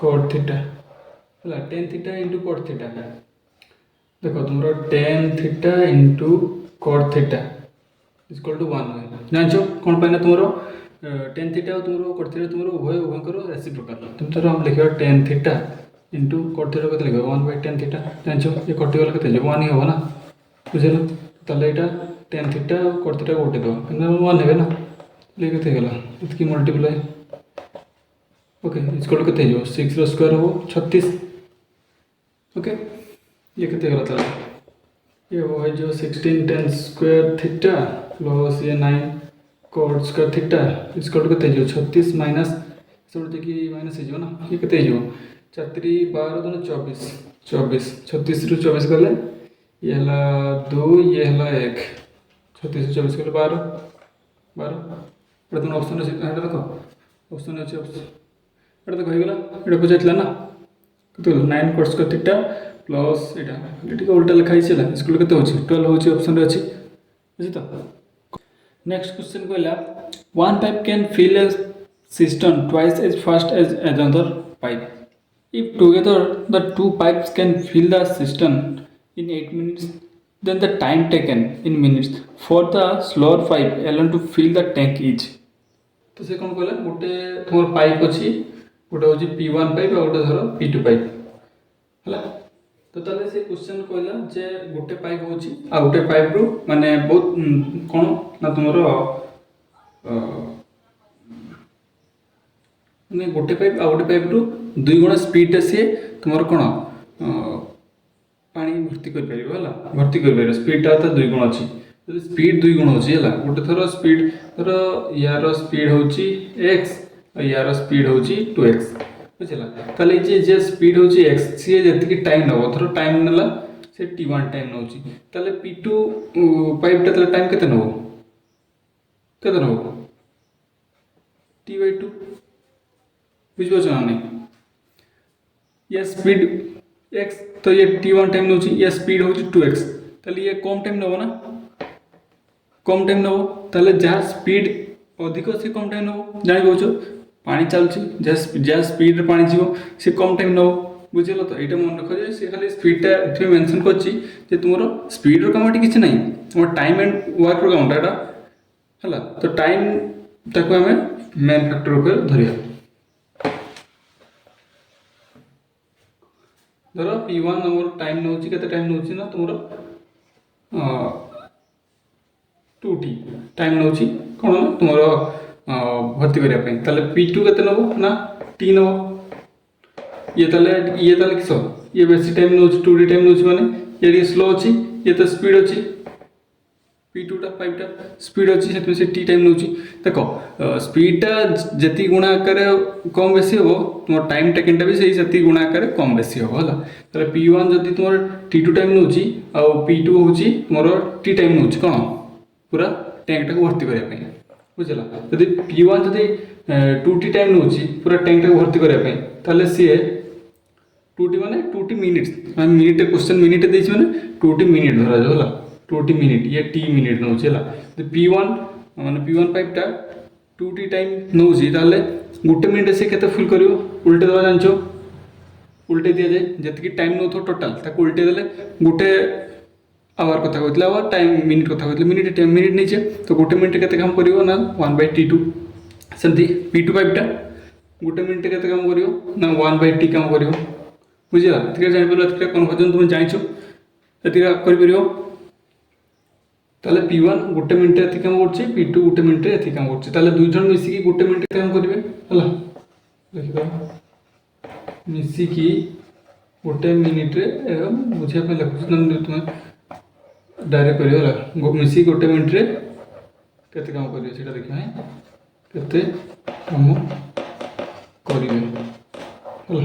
cot theta है tan theta into cot theta देखो तुम tan theta into cot theta equal to 1 जान कौन पाइना तुम tan थीटा और तुम cot थीटा तुम उभय राशि प्रकार तुम तो हम लिखा tan theta into cot theta के लिखा 1/tan थीटा जान ये कटिगला के 1 ही हम ना बुझे ताले यहाँ tan थीटा और cot थीटा गोटे दो 1 है ना लेके गला इसकी मल्टीप्लाई ओके इक्वल टू के 6 स्क्वायर हो 36 ओके ये कितने गला ताले ये वो है जो 16 tan स्क्वायर थीटा प्लस ये 9 cot square theta equal to के 36 माइनस सब देखिए माइनस हो ना ये कितने हो 4 3 12 2 24 24 36 रु 24 गले ये है 2 ये है 1 36 24 गले 12 12 तुम ऑप्शन देखो ऑप्शन अच्छे ऑप्शन एटा तो कहीगला एटा पचाइला ना कत 9 cos square theta plus iota टिके उल्टा लिखा है स्कूल केते होची 12 होची ऑप्शन रे अछि बुझी तो। नेक्स्ट क्वेश्चन कहला one pipe can fill a cistern twice as fast as another pipe. If together the two pipes can fill the cistern in 8 minutes, then the time taken in minutes for the slower pipe alone to fill the tank is. तो से कौन कहला गोटे तुम pipe अच्छी गोटे हूँ P1 pipe और गोटे धर P2 पाइप है तो ताले से क्वेश्चन कहला जे गोटे पाइप होची आ गोटे पाइप रु माने बहुत कौन ना तुमरो माने गोटे पाइप आ गोटे पाइप रु 2 गुण स्पीड से तुमरो कौन पानी भर्ती कर परिबो हला भर्ती कर परिबो स्पीड ता 2 गुण अछि तो स्पीड 2 गुण अछि हला गोटे थरो स्पीड थरो यार स्पीड होची x और यार स्पीड होची 2x बुझला ताले जे स्पीड होची x से जति की टाइम नबो थरो टाइम नला से t1 टाइम नउची ताले p2 पाइप ता टाइम केते नबो t/2 बुझबो छ नहीं ये स्पीड x तो ये t1 टाइम नउची ये स्पीड होची 2x ताले ये कम टाइम नबो ना कम टाइम नबो ताले जहाँ स्पीड अधिक से कम टाइम नबो जानि कहछो पानी चलछि जहाँ स्पीड रे पानी जीवो से कम टाइम नबो बुझिलो तो एटा मन रखो जे से खाली स्पीड ता इथे मेंशन करछि जे तुमरो स्पीड रो कामटी किछ नै हमर टाइम एंड वर्क रो कामटा एटा हला तो टाइम ताको हमें मेन फैक्टर ऊपर धरिया धरो P1 नंबर टाइम नउछि केते टाइम नउछि ना तुमरो 2t टाइम नउछि कोन ना तुमरो भर्ती करिया पे ताले P2 केते नबो ना t नबो ये ताले किसो ये बेसी टाइम नउछि 2t टाइम नउछि माने ये स्लो अछि ये तो स्पीड अछि P2 टा 5 टा स्पीड अछि सेत से t टाइम नउछि देखो स्पीड टा जति गुणा करे कम बेसी हो तुम टाइम टेकन टा भी सही जति गुणा करे कम बेसी हो होला ताले P1 जति तुम t2 टाइम नउछि आ P2 होछि तुमरो t टाइम नउछि कोन पूरा टैंक टाको भर्ती करिया पे बुझला यदि P1 जदि 2t टाइम नउछि पूरा टैंक टाको भर्ती करिया पे ताले सी 2t माने 2t मिनिट्स माने मिनिट क्वेश्चन मिनिट देछि माने 2t मिनिट धरा जो होला 2t मिनिट ये t मिनिट नउछि होला तो P1 माने P1 पाइप टा 2t टाइम नउछि ताले गुटे मिनिट से केते फुल करियो उल्टे दवा जानचो उल्टे दिया जाए जति टाइम नउथो टोटल ताको उल्टे देले गुटे आवर कथा कहतले आवर टाइम मिनिट कथा कहतले मिनिट टाइम मिनिट नीचे तो गोटे मिनिट केते काम करियो ना 1/t2 सेंती P2 पाइप टा गोटे मिनिट केते काम करियो ना 1/t काम करियो बुझिला ठीक जानि परला ठीक कन्वर्जन तुम जानिछो एतिका करि परियो ताले P1 गोटे मिनिट एति काम करछि P2 गोटे मिनिट एति काम करछि ताले दुई जण मिसी की गोटे मिनिट काम करिवे हला देखिबा मिसी की गोटे मिनिट रे बुझिया पे लिखुछ न तुम डायरेक्ट करियो ला मिसी गोटे मिनिट रे केते काम करियो सेटा देखिबा है केते काम करिवे हला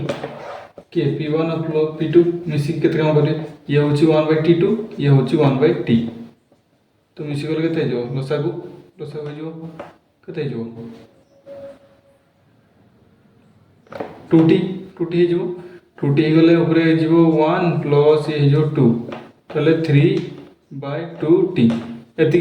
के P1 प्लस P2 मिसी केते काम करियो ये होची 1/t2 ये होची 1/t तो मिसी गले केते जो लसागु जो केते जो 2t हे जो 2t गले ऊपर जीवो 1 प्लस ये जो 2 तले 3/2t एति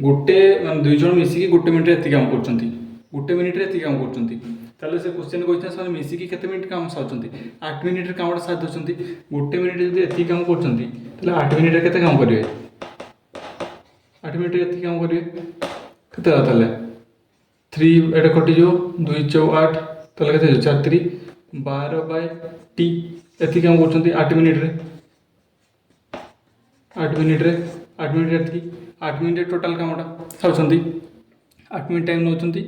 गोटे मान दुई जण मिसी की गोटे मिनिट एति काम करचंती गोटे मिनिट रे एति काम करचंती ताले से क्वेश्चन क्वेश्चन से मिसी की केते मिनिट काम साचंती 8 मिनिट रे कामडा साथ दचंती गोटे मिनिट जदी एति काम करचंती ताले 8 मिनिट रे केते काम करिवे 8 मिनिट रे एति काम करिवे केते ताले 3 एटा कटि जो 2 4 8 ताले केते 4 3 12/t एति काम करचंती 8 मिनिट रे 8 मिनिट रे 8 मिनिट एति 8 मिनिट टोटल कामटा साउचंती 8 मिनिट टाइम नउचंती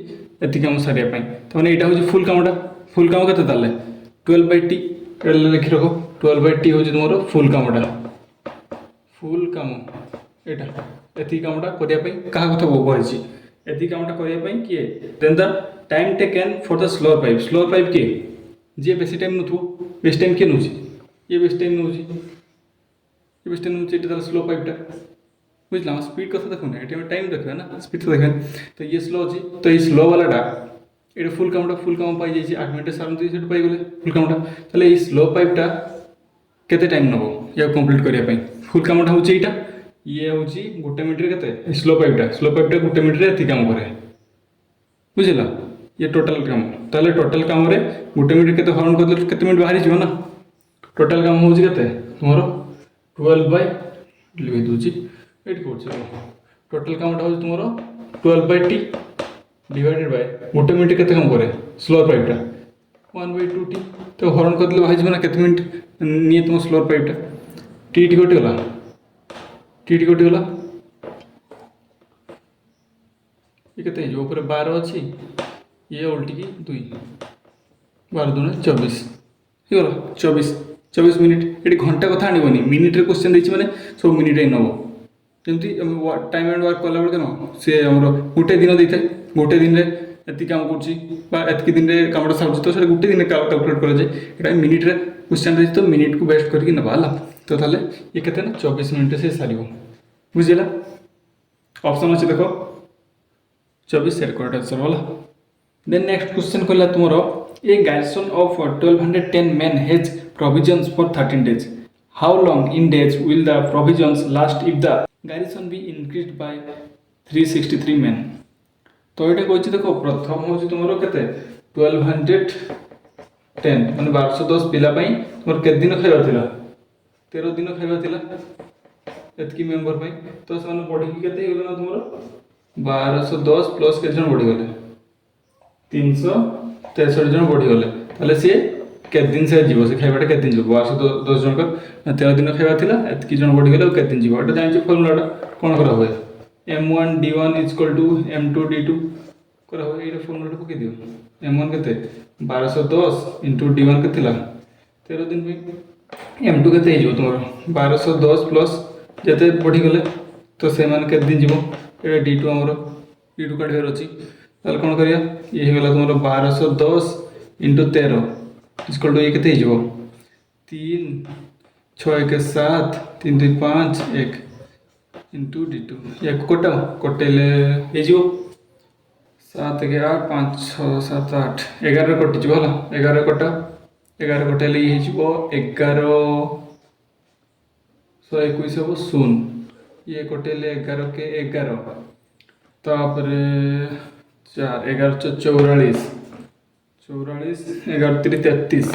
एति काम सारिया पई तो माने एटा होची फुल काम केते ताले 12/t एले लिखि रखो 12/t होची तुमरो फुल कामटा एटा एति कामटा करिया पई कहा कथा बोलछि एति कामटा करिया पई किए then the time taken for the slower pipe के जे बेसी टाइम नथु बेसी टाइम के नउची ये बेसी टाइम नउची ये बेसी टाइम नउची एटा स्लो पाइपटा बुझला स्पीड कथा देखो ना एटा टाइम देखो ना स्पीड तो देखो तो ये स्लो अछि तो ये स्लो वाला डा ये फुल काम पाई जाइए 8 मिनट सारती से पाईगले फुल कामटा ताले ये स्लो पाइपटा केते टाइम नबो या कंप्लीट करने फुल कामटा हूँ यहाँ ये हूँ 1 मिनट के स्लो पाइपटा 1 मिनट ये काम करे बुझल ये टोटाल काम ताले टोटाल काम रे 1 मिनट के हॉर्न कर केते मिनट बाहरी जीव ना टोटाल काम हूँ के तुम 12 बाय लिखी दूसरी ये कौन टोटाल कामटा हूँ तुम 12 by T divided by 1 minute के काम करे स्लोअर पाइपटा 1/2 टी तो हॉर्न कर बाहर ना केते मिनट नहीं तुम स्लोअर पाइपटा टी कटिगला ये केते जो ऊपर 12 अच्छी ये उल्टी की 2 12 दूने 24 गला 24 मिनिट ये घंटा कथा आनबनी मिनिट्रे क्वेश्चन देती मैंने सब मिनिट ही नब जमी टाइम एंड वर्क कला बेल कौन सी आम गोटे दिन देता है गोटे दिन में एति काम करती दिन में कमटा सारी तो गोटे दिन कैलकुलेट कर मिनिट्रे क्वेश्चन देती तो मिनिट को बेस्ट करके नवा तो ताले ये कहते हैं 24 मिनिट से सार बुझेगा ऑप्शन अच्छे देख 24 सेट करेक्ट आंसर वाला देन नेक्स्ट क्वेश्चन कहला तुम ए गार्सन of 1210 men has provisions for 13 days how long in days will the provisions last if the garrison be increased by 363 men तो ये कह देख प्रथम हूँ तुम के 1210 मैंने 1210 पिलापाई तुम के दिन खाଇବା थिला 13 दिन खाଇବା एतकी मेम्बर तो से बढ़ी के तुम 1210 प्लस के जन बढ़ीगले 363 जन बढ़ीगले ताले सी के दिन से जीव से खाइबाटा के दिन जीव 1210 जन का 13 दिन खाଇବା एतकी जन बढ़ीगले के दिन जीव जानी फर्मुलाटा कौन करा हुए m1 d1 equal to m2 d2 करा हुए ये फर्मुलाटा पकई दियो m1 के 1210 इंटू d1 के 13 दिन में m2 के तुम 1210 प्लस जिते बढ़ीगले तो से के दिन जीव ये d2 आमर d2 काढ़ार अच्छी ताल कौन करिया ये होगा तुम 1210 इंटू 13 इक्वल टू ये के 3 6 1 7 3 2 5 1 इंटू d2 या कोटा कोटेले हो 7 1 8 5 6 7 8 11 कटिज है 11 कटा 11 कटेले ये हो 11 121 हम 0 ये कटेले 11 के 11 तापर 4 11 44 11 33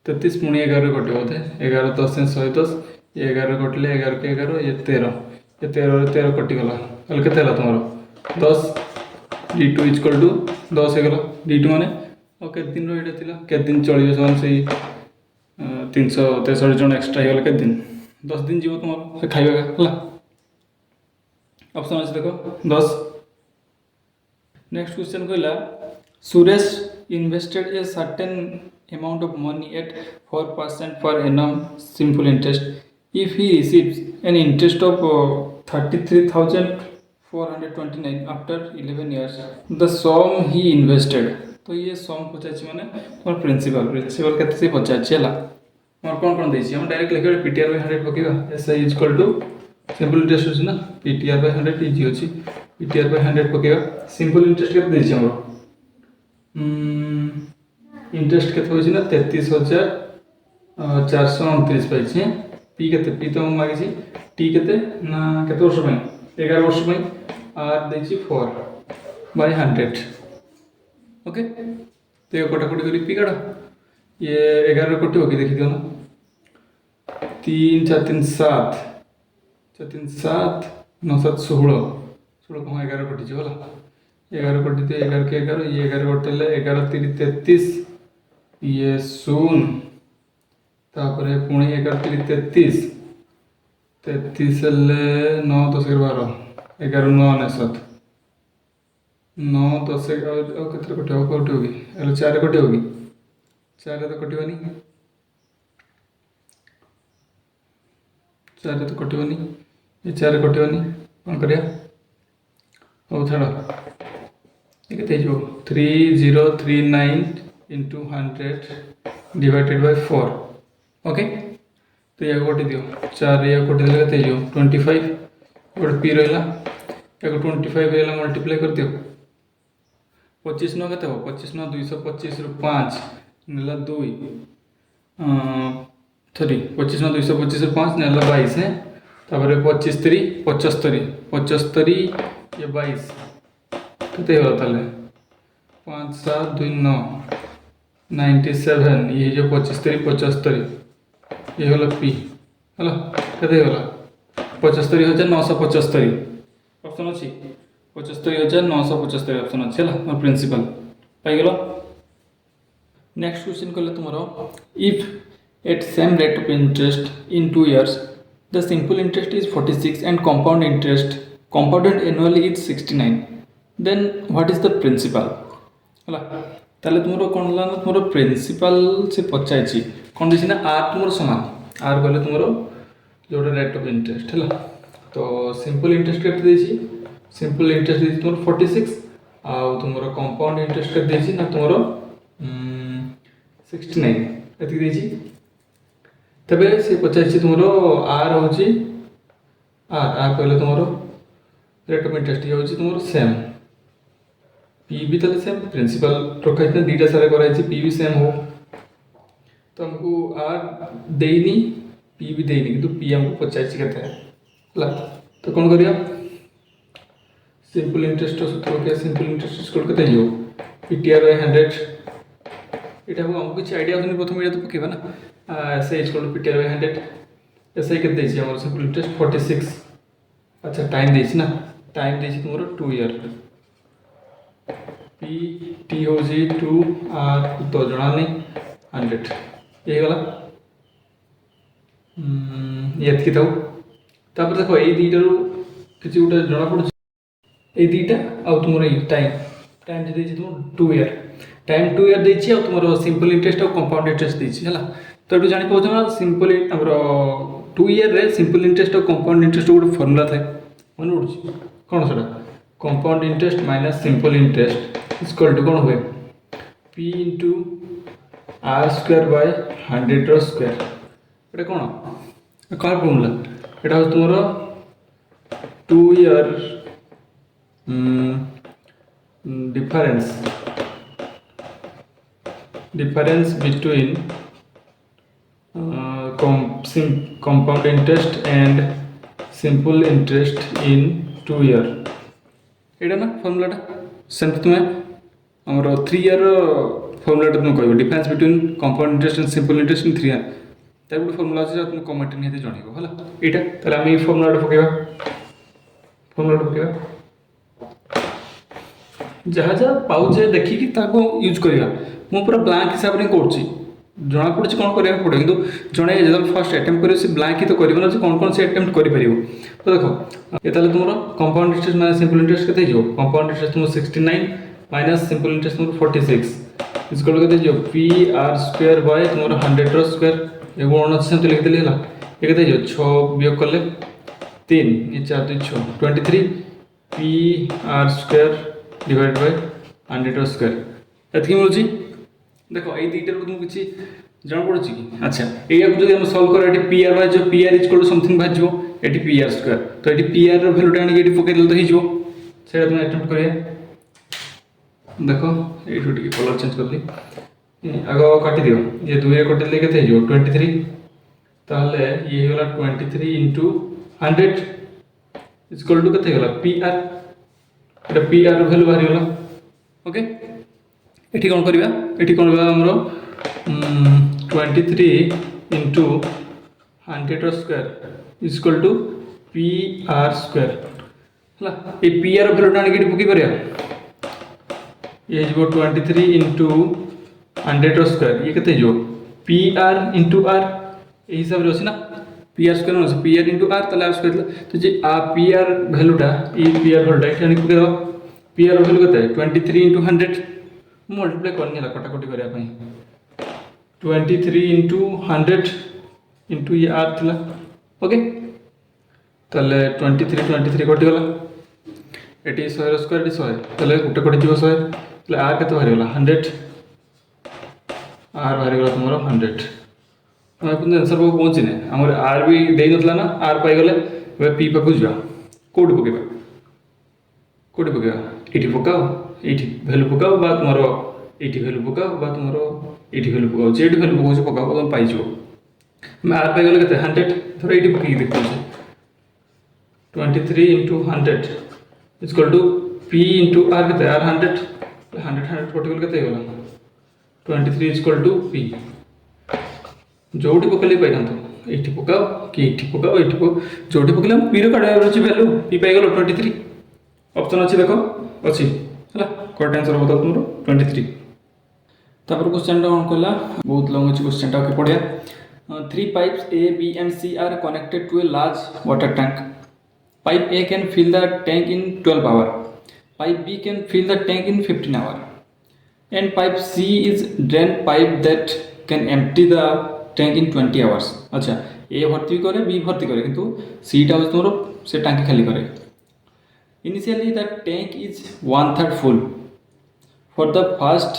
33 पुणी 11 कटे बोधे 11 10 110 ये 11 कटिले 11 के 11 ये 13 कटिगला ताल के तुम 10 d2 इक्वल टू 10 होगा d2 माने और के दिन रहा के दिन चलिए से 363 जन एक्सट्रा होगा के दिन 10 दिन जीव तुम से खाइबा है ऑप्शन अच्छे देखो 10 नेक्स्ट क्वेश्चन कहला Suresh invested a certain amount of money at 4% per annum simple interest if he receives an interest of 33,429 after 11 years the sum he invested तो ये सम पचाची माने तुम्हार प्रिंसिपल केते से पचाची हला मोर कोन देछि हम डायरेक्ट लिखे ptr by 100 पकेबा si equal to simple interest होछि ना ptr by 100 इजी होछि ptr by 100 पकेबा सिंपल इंटरेस्ट केते देछि हमरो इंटरेस्ट के ना 33,429 पाई पी के पी तो मागी टी के ना के वर्ष 11 वर्ष आर देखी 4 बाय 100 ओके तो ये कटाकटी कर पी काढ़ ये 11 कट हो देखी दियो ना 3 4 3 7 4 3 7 9 7 16 कहाँ 11 कटी है 11 कटी तो 11 के 11 ये 11 कटेले 11 3 33 ये 0 तापरे पुणी 11 3 33 9 10 12 11 9 7 9 10 के कटे होगी 4 कटे होगी 4 तो कटोनी 4 तो कटोनी ये 4 कटोनी कौन करिया हो छाड़ ये 3039 into 100 divided by 4 ओके तो या कोटी दियो 4 या कोटी देले कते जो 25 गोटे पी रहला या 25 रहला मल्टीप्लाई कर दियो 25 न केते हो 25 न 225 रु 5 नेला 2 सॉरी 25 न 225 रु 5 नेला 22 है तापर 25 3 75 75 ये 22 केते हो ताले 5 7 2 9 97 ये जो 25 3 75 ये होला पी हला केते होला 75,975 ऑप्शन अछि 75,975 ऑप्शन अछि हला मोर प्रिंसिपल पाई गेलो। नेक्स्ट क्वेश्चन कहले तुमरो if at same rate of interest in 2 years the simple interest is 46 and compounded annually is 69 then what is the principal हला ताले तुमरो कोन ला तुमरो प्रिंसिपल से पचाइछि कोन दिछि ना r तुमरो समान r कहले तुमरो जोटा रेट ऑफ इंटरेस्ट है तो सिंपल इंटरेस्ट केते देछि सिंपल इंटरेस्ट देछि तुमरो 46 आ तुमरो कंपाउंड इंटरेस्ट केते देछि ना तुमरो 69 एति देछि तबे से पचाइछि तुमरो आर होछि आर कहले तुमरो रेट ऑफ इंटरेस्ट ये होछि तुमरो सेम पी भी तले सेम प्रिंसिपल रखाइछि ना दीटा सारे कराइछि पी भी सेम हो तो हमको आर देइनी पी भी देइनी किंतु पी हमको पचाइछि केते हला तो कोन करिया सिंपल इंटरेस्ट सूत्र के सिंपल इंटरेस्ट स्कोर केते हियो पीटीआर 100 एटा हमको कुछ आईडिया होनी प्रथम एटा तो पकेबा ना SI equal to PTR 100 SI केते देछि हमर सिंपल इंटरेस्ट 46 अच्छा टाइम देछि ना टाइम देछि तुमरो 2 ईयर पी टी हो जी 2 आर तो जणा नहीं 100 ये गला ये थाउ तापर देखो ये दीटा किसी गोटे जଣା पड़ुछ ए दीटा आ तुमरो टाइम टाइम जे देछि तुम 2 ईयर टाइम 2 ईयर देछि आ तुमरो सिंपल इंटरेस्ट और कंपाउंड इंटरेस्ट देछि हला तो एटु जानि पहुछ ना सिंपल हमरो 2 ईयर रे सिंपल इंटरेस्ट और कंपाउंड इंटरेस्ट गोटे फार्मूला थाए मन उडुछ कोन सेटा compound interest minus simple interest equal to कोन होय p into r square by 100 रो स्क्वायर एटा कोन का फार्मूला एटा हो तुमरो 2 year difference between compound interest and simple interest in 2 year एटा ना फार्मूलाटा सेम तुमे हमर 3 ईयर फार्मूलाटा तुम कहबो difference between compound interest and simple interest in 3 year ता गुड फार्मूला अछि तुम कमेंट निते जणिबो हला एटा तले हम ई फार्मूलाटा पकेबा जहाँ जहाँ पाउचे देखिकी ताको यूज करिया मु पूरा ब्लैंक हिसाब रे करछि जणा पड़छि कोन करिया पड़े किंतु जणे जदल फर्स्ट अटेम्प्ट करियो से ब्लैंक ही तो करिबो ना कोन कोन से अटेम्प्ट करि परिबो तो देखो ए ताले तुमरो compound interest minus simple interest केते हियो कंपाउंड इंटरेस्ट तुम 69 माइनस सिंपल इंटरेस्ट तुम 46 इसको केते हियो p r स्क्वायर बाय तुमरो 100 रो स्क्वायर ए गुण अछि सेम लिख देली हला ए केते हियो 6 वियोग करले 3 ये 4 2 6 23 p r square divide by 100 रो स्क्वायर एतकी मिलुची देखो ए दीटर को तुम किछि जान पड़छि कि अच्छा एया को जदि हम सॉल्व कर एटी पी आर बाय जो P R equal to something by जो एटी पी आर स्क्वायर तो एटी पी आर रो वैल्यू टाणी एटी पके देल तो हि जो सेटा तुम अटेम्प्ट करिया देखो एटू टिके कलर चेंज कर ली आगो काटी दियो ये 2 रे कटले केते हि जो 23 ताले ये होला 23 into 100 इक्वल टू केते होला पी आर एटा पी आर रो वैल्यू बाहरी होला ओके एठी कोन करबा एठी कोन बा हमरो 23 into 100 रो square equal to P R square हला ए पी आर वैल्यू टाणी केटी पकी परिया ये जो 23 into 100 रो स्क्वायर ये केते जो पी आर into r ए हिसाब रे अछि ना पी आर स्क्वायर न पी आर into r तले r स्क्वायर तो जे आ पी आर वैल्यूटा ई पी आर वैल्यूटा टाणी पके दो पी आर वैल्यू केते 23 into 100 मल्टीप्लाई करनी है कटाकटी करिया पई 23 into 100 into ये r थिला ओके तले 23 कटि गला एटी 100 रो स्क्वायर एटी 100 तले गुटे कटि जीव 100 तले r केते बाहरी गला 100 r बाहरी गला तुमरो 100 हम अपन आंसर को पहुंचिने हमर r भी देई नथला ना r पाई गले वे p पे बुझवा कोड पकेबा एटी पकाओ এইটি ভ্যালু পকাও বা তোমার এইটি ভ্যালু পকাও বা তোমার এইটি ভ্যালু পকাও যেটি ভ্যালু পকাউছ পকাও তুমি পাইଯିବ আমি আর পাইগଲେ কেতে 100 ধর এইটি পকাই দেখুছি 23 into 100 is equal to p into r केते r 100 100 कटिगल केते होला 23 is equal to p जोटी पकले पाइथांतो एठी पकाओ कि एठी पकाओ एठी पकाओ जोटी पकले p रो काढा रहछि वैल्यू p पाइ गेलो 23 ऑप्शन अछि देखो अछि हला करेक्ट आंसर बता तुमरो 23 तापर क्वेश्चन टा कोन कहला बहुत लॉन्ग अछि क्वेश्चन टा के पढिया three pipes A, B and C are connected to a large water tank. Pipe A can fill the tank in 12 hours. Pipe B can fill the tank in 15 hours. And pipe C is drain pipe that can empty the tank in 20 hours. अच्छा A भर्ती करे B भर्ती करे किंतु C टा तुमरो से टांकी खाली करे. Initially the tank is 1/3 full. For the first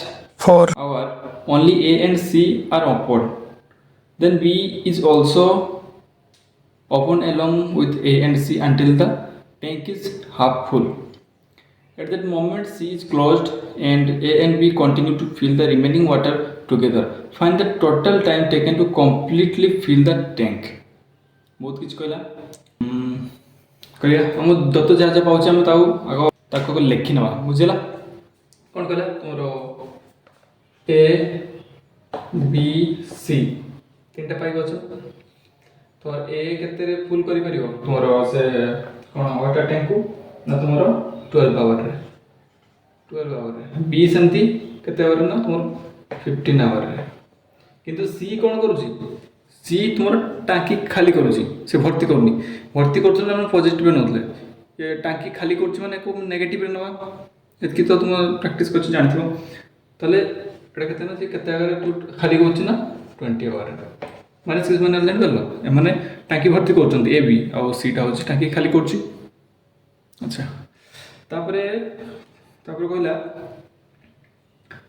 4 hour only A and C are upward. Then B is also open along with A and C until the tank is half full. At that moment C is closed and A and B continue to fill the remaining water together. Find the total time taken to completely fill the tank. बहुत किछ कहला करिया हम दत्त जा जा पाउछ हम ताऊ आगो ताको लेखि नवा बुझिला कोन कहला तोरो A B C तीनटा पाइप अछ तो ए केते रे फुल करि परिबो तुमरो से कोन वाटर टैंक को ना तुमरो 12 आवर रे 12 आवर रे बी संति केते आवर ना तुमरो 15 आवर रे किंतु सी कोन करूची सी तुमरो टांकी खाली करूची से भर्ती करछन हम पॉजिटिव नथले ये टांकी खाली करछ माने को नेगेटिव रे नवा एतकी तो तुम प्रैक्टिस करछ जानथिबो तले एटा केते ना जे केते आवर तू खाली करछ ना 20 आवर माने सिक्स माने जान गलो माने टांकी भर्ती करछन ए बी आ सी टा होछ टांकी खाली करछि अच्छा तापरे कहला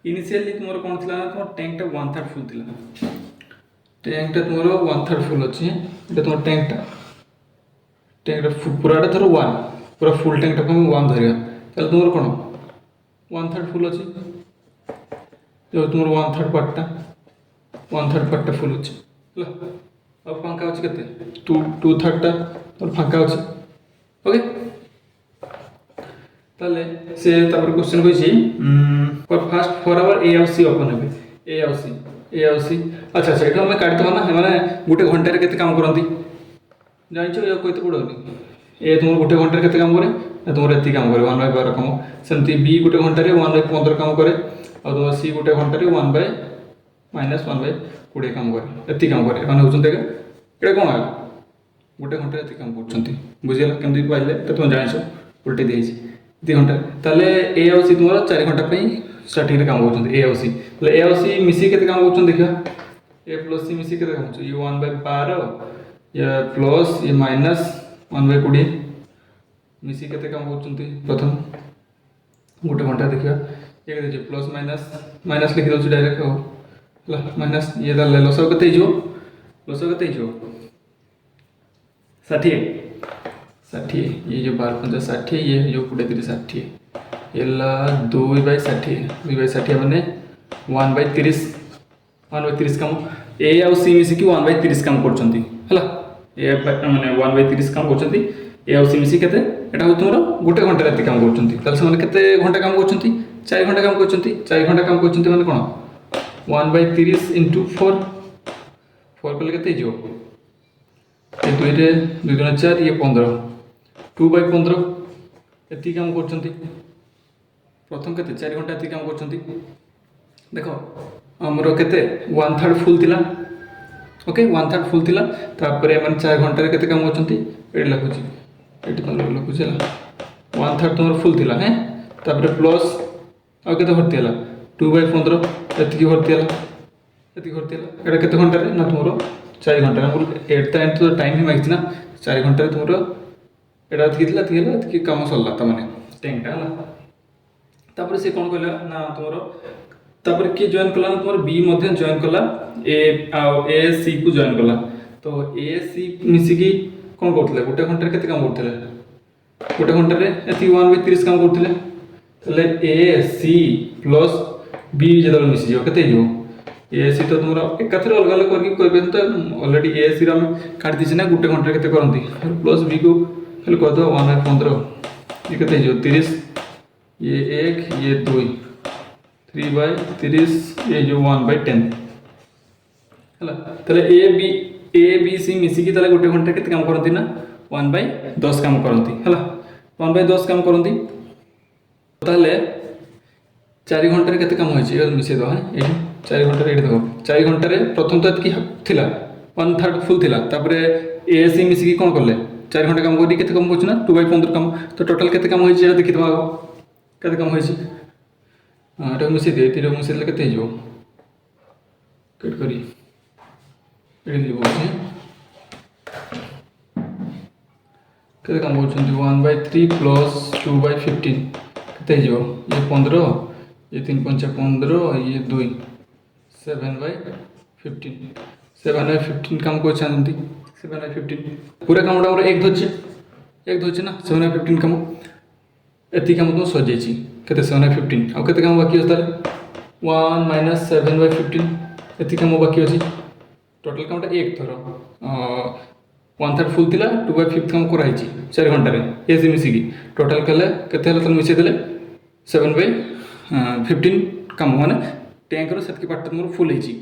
इनिशियली तुमरो कोन थिला ना तुम टैंक टा 1/3 फुल थिला टैंक टा तुमरो 1/3 फुल अछि एटा तुम टैंक टा पूराटा धरो 1 पूरा फुल टैंक टा हम 1 धरिया तले तुमरो कोन 1/3 फुल अछि जो तुमरो 1/3 पार्ट टा फुल अछि ला अब फांका अछि केते 2/3 टा और फांका अछि ओके ताले से तापर क्वेश्चन होइछि फॉर फर्स्ट 4 आवर ए और सी ओपन हेबे ए और सी अच्छा एटा हम काट दबा ना माने गुटे घंटा रे केते काम करंती जानिछो या कोइते पडोनी ए तुम गुटे घंटा रे केते काम करे ना तुम एति काम करे 1/12 काम सेमती बी गुटे घंटा रे 1/15 काम करे और तुम सी गुटे घंटा रे 1/-1/20 काम करे एति काम करे माने होचन देखा एटा कोन आ गुटे घंटा एति काम करछंती बुझियला केमति पाइले त तुम जानिछो उल्टे देइछि 2 घंटा ताले ए और सी तुमरा 4 घंटा पई स्टार्टिंग रे काम करछंती ए और सी ताले ए और सी मिसी केते काम करछन देखा ए प्लस सी मिसी केते काम छ ये 1/12 या प्लस ये माइनस 1/20 मिसी केते काम करछंती प्रथम गुटे घंटा देखिया ये केते प्लस माइनस लिखि दउ डायरेक्ट हो माइनस ये दाले लसो केते जो 60 ये जो 12×5 60 ये जो 20×60 ये ला 2/60 माने 1/30 काम ए और सी मिसी की 1/30 काम करछंती हला ए माने 1/30 काम करछंती ए और सी मिसी केते एटा हो तुमरो गुटे घंटा राति काम करछंती तल से माने केते घंटा काम करछंती 4 घंटा काम करछंती 4 घंटा काम करछंती माने कोन 1/30 into 4 कले केते जो ये 2 रे 2 गुणा 4 ये 15 2/15 एति काम करछंती प्रथम केते 4 घंटा एति काम करछंती देखो हमरो केते 1/3 फुल थिला ओके 1/3 फुल थिला तापरे मन 4 घंटा रे केते काम करछंती एडी लखुची एडी तो लखुची हला 1/3 तुमरो फुल थिला हैं तापरे प्लस आ केते भर्ती हला 2/15 एति भर्ती हला एटा केते घंटा रे ना तुमरो 4 घंटा हम एट द एंड तो टाइम ही माइछ ना 4 घंटा रे तुमरो एटा कितला कि काम सरला त माने टैंक हला तापर से कोन कहला ना तुमरो तापर के जॉइन कला ना तुमरो बी मध्ये जॉइन कला ए सी को जॉइन कला तो ए सी मिसी की कोन करथले गुटे घंटा रे केते काम करथले गुटे घंटा रे एति 1/30 काम करथले তাহলে এ সি প্লস বি যেତେବେଳେ ମିଶିଯିବ କେତେ ହେଇଯିବ ଏ ସି ତ ତୁମର ଏକାଥରେ ଅଲଗା ଅଲଗା କରିକି କହିପାରିବି ତ ଅଲରେଡ଼ି ଏ ସିର ଆମେ କାଟି ଦେଇଛେ ନା ଗୋଟେ ଘଣ୍ଟାରେ କେତେ କରନ୍ତି ପ୍ଲସ୍ ବିକୁ ଖାଲି କରିଦେବା 1/15 ये କେତେ ହେଇଯିବ 30 ये 1 ये 2 3/30 ये जो 1/10 ହେଲା ତାହେଲେ ଏ ବି ସି ମିଶିକି ତାହେଲେ ଗୋଟେ ଘଣ୍ଟାରେ କେତେ କାମ କରନ୍ତି ନା 1/10 କାମ କରନ୍ତି ହେଲା 1/10 କାମ କରନ୍ତି ତାହେଲେ 4 ଘଣ୍ଟାରେ କେତେ କାମ ହେଇଛି ଏଇଟା ମିଶେଇ ଦେବା ଏଇଠି 4 ଘଣ୍ଟାରେ ଏଇଠି ଦେଖ 4 ଘଣ୍ଟାରେ ପ୍ରଥମ ତ ଏତିକି ଥିଲା 1/3 ଫୁଲ୍ ଥିଲା ତାପରେ ଏ ସି ମିଶିକି କ'ଣ କଲେ 4 ଘଣ୍ଟା କାମ କରି କେତେ କାମ କରୁଛି ନା 2/15 କାମ ତ ଟୋଟାଲ୍ କେତେ କାମ ହେଇଛି ଏଇଟା ଦେଖିଦେବା ଆଗ କେତେ କାମ ହେଇଛି ଏଇଟା ମିଶେଇ ଦିଏ ଏଥିରେ ମିଶେଇଲେ କେତେ ହେଇଯିବ କଟ୍ କରି ଏଇଠି ଯିବ କେତେ କାମ କରୁଛନ୍ତି 1/3 ପ୍ଲସ୍ 2/15 କେତେ ହେଇଯିବ ଇଏ 15 ये 3×5 15 ये 2 7/15 7/15 काम को चाहती 7/15 पूरा काम मोर एक धोचे ना 7/15 काम एति काम तो सजाई केते 7/15 आउ केते काम बाकी अछि ताले 1 - 7/15 एति काम बाकी अछि टोटल कामटा एक थर 1/3 फुल थिला 2/5 काम कराई 4 घंटा रे एसी मिसिकी टोटल कले केते हला तल मिसे देले 7/15 काम माने टैंकर सेतकी पार्ट मोर फुल ହେଇଛି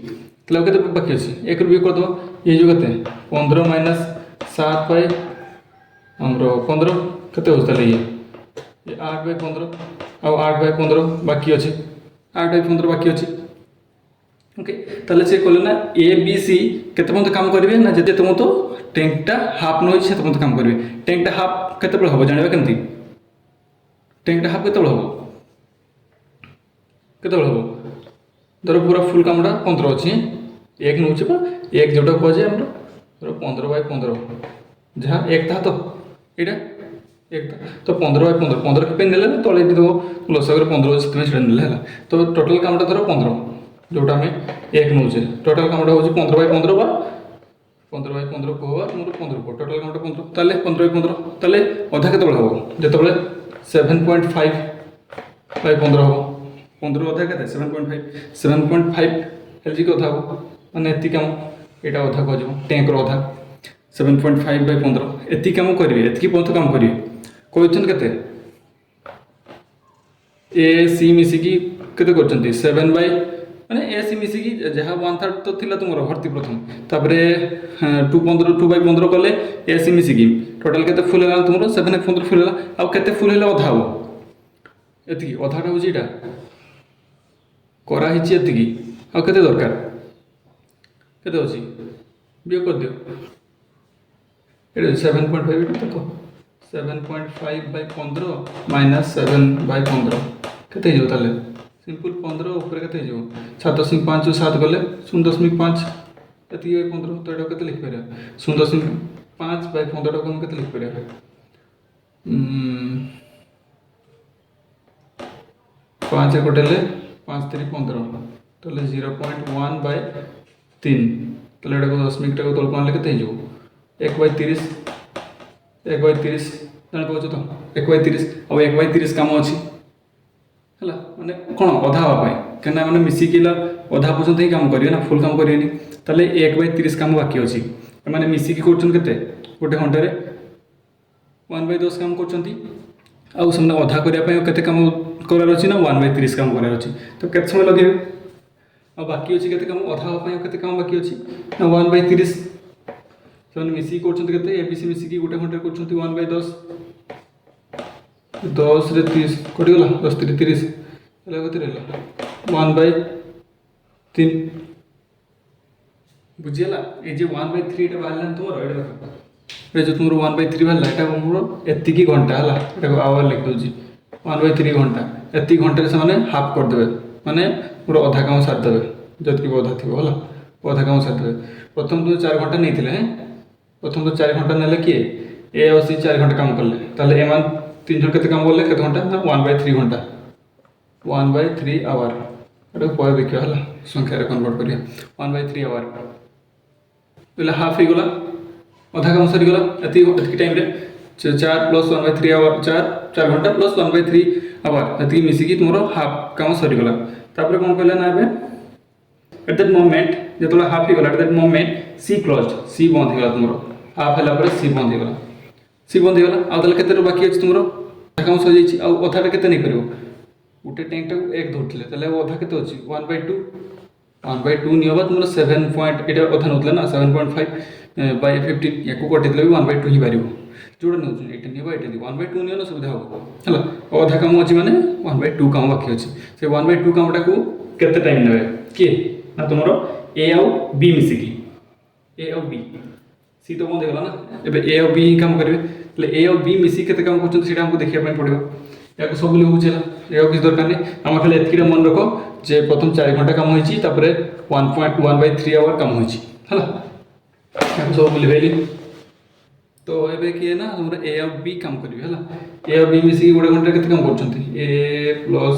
ତାହେଲେ ଆଉ କେତେ ବାକି ଅଛି 1 ରୁ 2 କରିଦେବା ये जो केते 15 - 7/15 କେତେ ହେଉଛି ତାହେଲେ ये 8/15 ଆଉ 8/15 ବାକି ଅଛି 8/15 ବାକି ଅଛି ओके ताले से कहले ना ए बी सी केते पर्यंत काम करिवे ना जते तुम तो टैंकटा हाफ न होई से पर्यंत काम करिवे टैंकटा हाफ केते बेले हो जानिबा केमती टैंकटा हाफ केते बेले हो केते बेले हो धर पूरा फुल कामटा 15 अछि एक नउछि बा एक जोटा को जे हमरो धर 15/15 जहा एक था तो एटा एक तो 15/15 15 के पे नेले तळे दो प्लस अगर 15 अछि तमे छड नेले हला तो टोटल कामटा धर 15 जोटा में एक नौचे टोटल कामटा हो 15/15 बा 15/15 को होगा मोर 15 को टोटल कामटा 15 ताले 15/15 ताले अधा केते बेले हो जते बेले 7.5/15 हो 15 अधा केते 7.5 एलजी को अधा हो माने एति काम एटा अधा को जो टैंक रो अधा 7.5/15 एति काम करिवे एति पन्थ काम करिवे कोइछन केते ए सी मिसिकी केते करछंती 7 बाय माने ए सी मिसिकी जहाँ 1/3 तो थिला तुमर भर्ती प्रथम तापरे 2/15 कले ए सी मिसिकी टोटल केते फुल होला तुमर 7/15 फुल होला आ केते फुल होला अधा हो एतिकी अधाटा होची एटा करा हिची एतिकी आ केते दरकार केते होची बियो कर दियो एटा 7.5 देखो 7.5/15 - 7/15 केते हो ताले सिंपल 15 ऊपर केते हो 7.5 7 गले 0.5 एति 15 तो एटा केते लिख परया 0.5/15 को हम केते लिख परया 5 कोटेले 5 3 15 तले 0.1/3 तले एटा को दशमिक टा को तल को आनले केते हो 1/30 1/30 जान कहछ तो 1/30 अब 1/30 काम अछि हला माने कोन अधा हवा पाए केना माने मिसी किला अधा पर्यंत ही काम करियो ना फुल काम करियो ताले 1/30 काम बाकी अछि माने मिसी की करछन केते गोटे घंटा रे 1/10 काम करछंती आ समने अधा करिया पाए केते काम करार अछि ना 1/30 काम करार अछि तो केते समय लगे आ बाकी अछि केते काम अधा हवा पाए केते काम बाकी अछि ना 1/30 समने मिसी करछंती केते एबीसी मिसी की गोटे घंटा करछंती 1/10 10 रे 30 कोटी गला 10 3 30 एला कते रहला 1/3 बुझियला ए जे 1/3 टा बाहरला तोर एटा देखो ए जे तुमरो 1/3 बाहरला एटा हमरो एति की घंटा हला एटा को आवर लिख दोजी 1/3 घंटा एति घंटा से माने हाफ कर देबे माने पूरा आधा काम साथ देबे जति की आधा थिबो हला आधा काम साथ देबे प्रथम तो 4 घंटा नहीं थिले हैं प्रथम तो 4 घंटा नेले के ए ओसी 4 घंटा काम करले ताले एमान 3 जन केते काम बोलले केते घंटा ना 1/3 घंटा 1/3 आवर एटा पर देखियो हला संख्या रे कन्वर्ट करिया 1/3 आवर पहले हाफ ही गला आधा काम सरी गला एति टाइम रे चार प्लस 1/3 आवर, चार घंटा प्लस 1/3 आवर ये मिसिकी तुम हाफ काम सरीगला। तापर कौन कहला ना एट दैट मोमेंट जो हाफ हो गला at that moment C close, C बंद हो गला तुम हाफ है सी बंद हो गला, सी बंद हो गला। आउ केते बाकी अच्छे तुम काम सरी अधाटा के नहीं कर गोटे टैंक टाक एक धरते अधा के 1/2 1/2 नहीं होगा तुम 7 पॉइंट ये अधा नौला ना 7.5/15 या कटे भी 1/2 ही पार जोड़ा नौ ये नहीं 1/2 नहीं सुविधा हम है अधा कम अच्छी मैंने 1/2 कम बाकी अच्छे से 1/2 कमटा को केते टाइम ने किए ना तुम ए आउ बी मिसिकी ए आउ बी सी तो बंद होगा ना ए ए आउ बी ही काम करेंगे ए आउ बी मिसिक केते काम करछन हमको देखिया पड़ो या सब लिखुचे या किसी दरकार नहीं आम खाली एतक मन रख जे प्रथम 4 घंटा काम होती 1.1/3 आवर काम होती है सब लिखली। तो ये किए ना तुम ए और बी काम करेंगे है ए और बी मिसिक गोटे घंटे के काम कर ए प्लस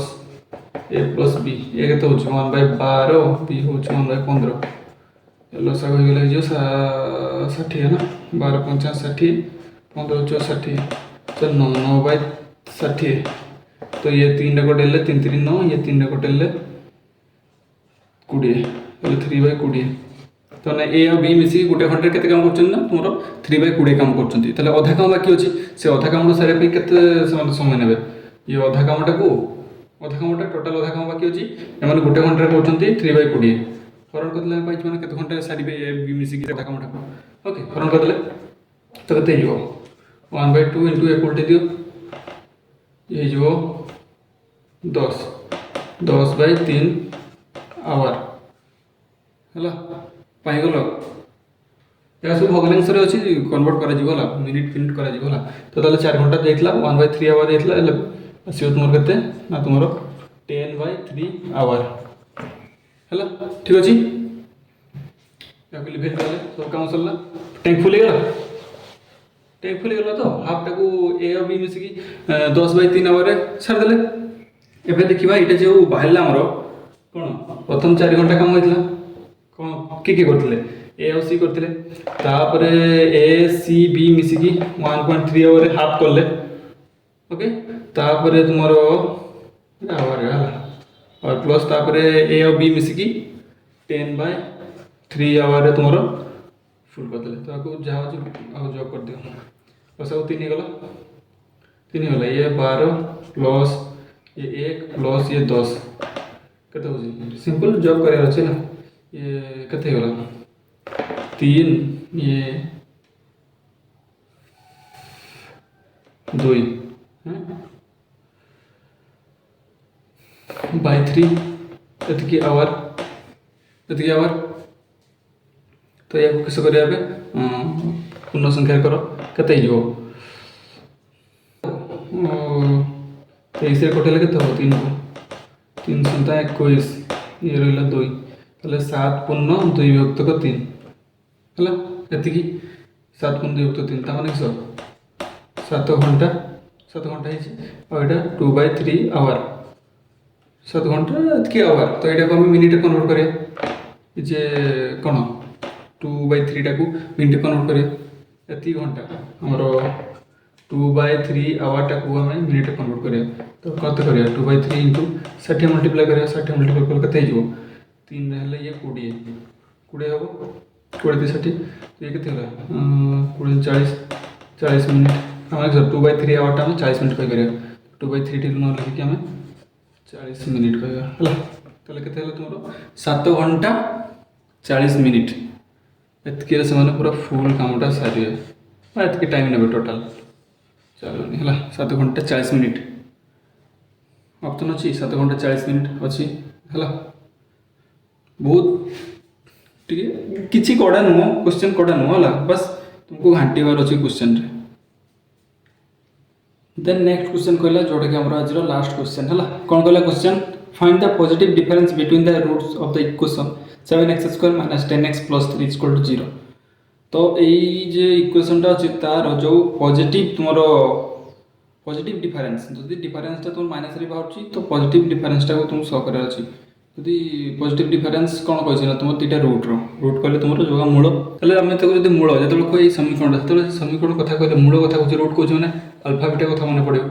बी ए के 1/12 बी हूँ 1/15 लसा हो 60 है ना 12 5 60 15 4 60 चल 9/60 तो ये 3 कटेले 3 3 9 ये 3 कटेले 20 3/20 तो ना ए और बी मिसिक गोटे घंटे के काम कर तुम 3/20 काम कर अधा काम बाकी अच्छी से अधा काम सारे के समय ने ये अधा कामटा को अधा कामटा टोटाल अधा काम बाकी अच्छी एम गोटे घंटे कर 3/20 हरण करदे पाई मैंने केते घंटे सारे बी मिसिक अधा कामटा को ओके हरण करदे तो केते 1/2 इंटू इक्वल दियो ये जो 10/3 आवर है पाईगल या सब भग्नांश अच्छी कन्वर्ट करा मिनिट फिनिट करा तो 4 घंटा जाइए 1/3 आवर जाइए आसो तुम के ना तुम 10/3 आवर है ठीक अच्छे लिभेल सब काम सरला टैंक फुल गला टैंक फुल गला तो हाफ टाक ए और बी मिसिकी 10/3 आवर छाड़देले एवं देखा ये जो बाहर आमर कौन प्रथम 4 घंटा काम होता कौन किए करते ए और सी करते ए सी बी मिसिकी 1.3 आवर हाफ कले ओके तापर तुम आवर और प्लस तापर ए और बी मिसिकी 10/3 आवर तुम फुल करदे तो आपको जहाँ जॉब कर दियो बस आउ 3 गला ये 12 प्लस ये 1 प्लस ये 10 केते हो सिंपल जॉब कर अच्छे ना ये केते गला 3 ये 2 बाय 3 एतकी आवर तो या किस करिया पूर्ण संख्या करो केते हो 23 कटेले के 3 को 3 संता 21 ये रहा 2 ताले 7 पूर्ण 2 विभक्त 3 है ये 7 पूर्ण 2 विभक्त 3 ताने किस 7 घंटा और यहाँ 2/3 आवर 7 घंटा की आवर तो यहाँ को मिनिट कन्वर्ट करें जे कौन 2/3 टाक मिनिट कन्वर्ट करें ये घंटा आमर 2/3 आवर टाक आम मिनिट कन्वर्ट करें तो कत कर 2/3 इंटू 60 मल्टीप्लाई करें 60 मल्टीप्लाई कर के 3 हेल्ले ये 20 हम 20 60 तो ये के 20 40 मिनिट आम 2/3 आवर टाइम 40 मिनिट कह 2/3 टी न लिखिक आम 40 मिनिट कह के तुम 7 घंटा 40 मिनिट एतके से पूरा फुल कामटा सारे एतके टाइम ने टोटाल चलो है 7 घंटा 40 मिनिट ऑप्शन अच्छी 7 घंटा 40 मिनिट अच्छी है बहुत किसी कड़ा नुह क्वेश्चन कड़ा नुह है बस तुमको घांटार अच्छे क्वेश्चन देन नेक्स्ट क्वेश्चन कहला जोटा कि आज लास्ट क्वेश्चन है कौन कहला question find the positive difference between the roots of the equation 7x² - 10x + 3 = 0 तो ये इक्वेशनटा अच्छे तार जो पॉजिटिव तुम पॉजिटिव डिफरेंस जदि डिफरेंसटा तुम माइनस बाहर तो पॉजिटिव डिफरेंसटा को तुम शो करार अच्छी যদি পজিটিভ ডিফরেন্স কোণ কইছি না তোমার দুইটা রুট কলে তোমার যোগা মূল তাহলে আমি তাকে যদি মূল যেতବେଳେ কই সমীকরণটা সেতବେଳେ সমীকরণ কথা কইলে মূল কথা কইছি রুট কইছি মানে আলফা বিটা কথা মনে পড়িব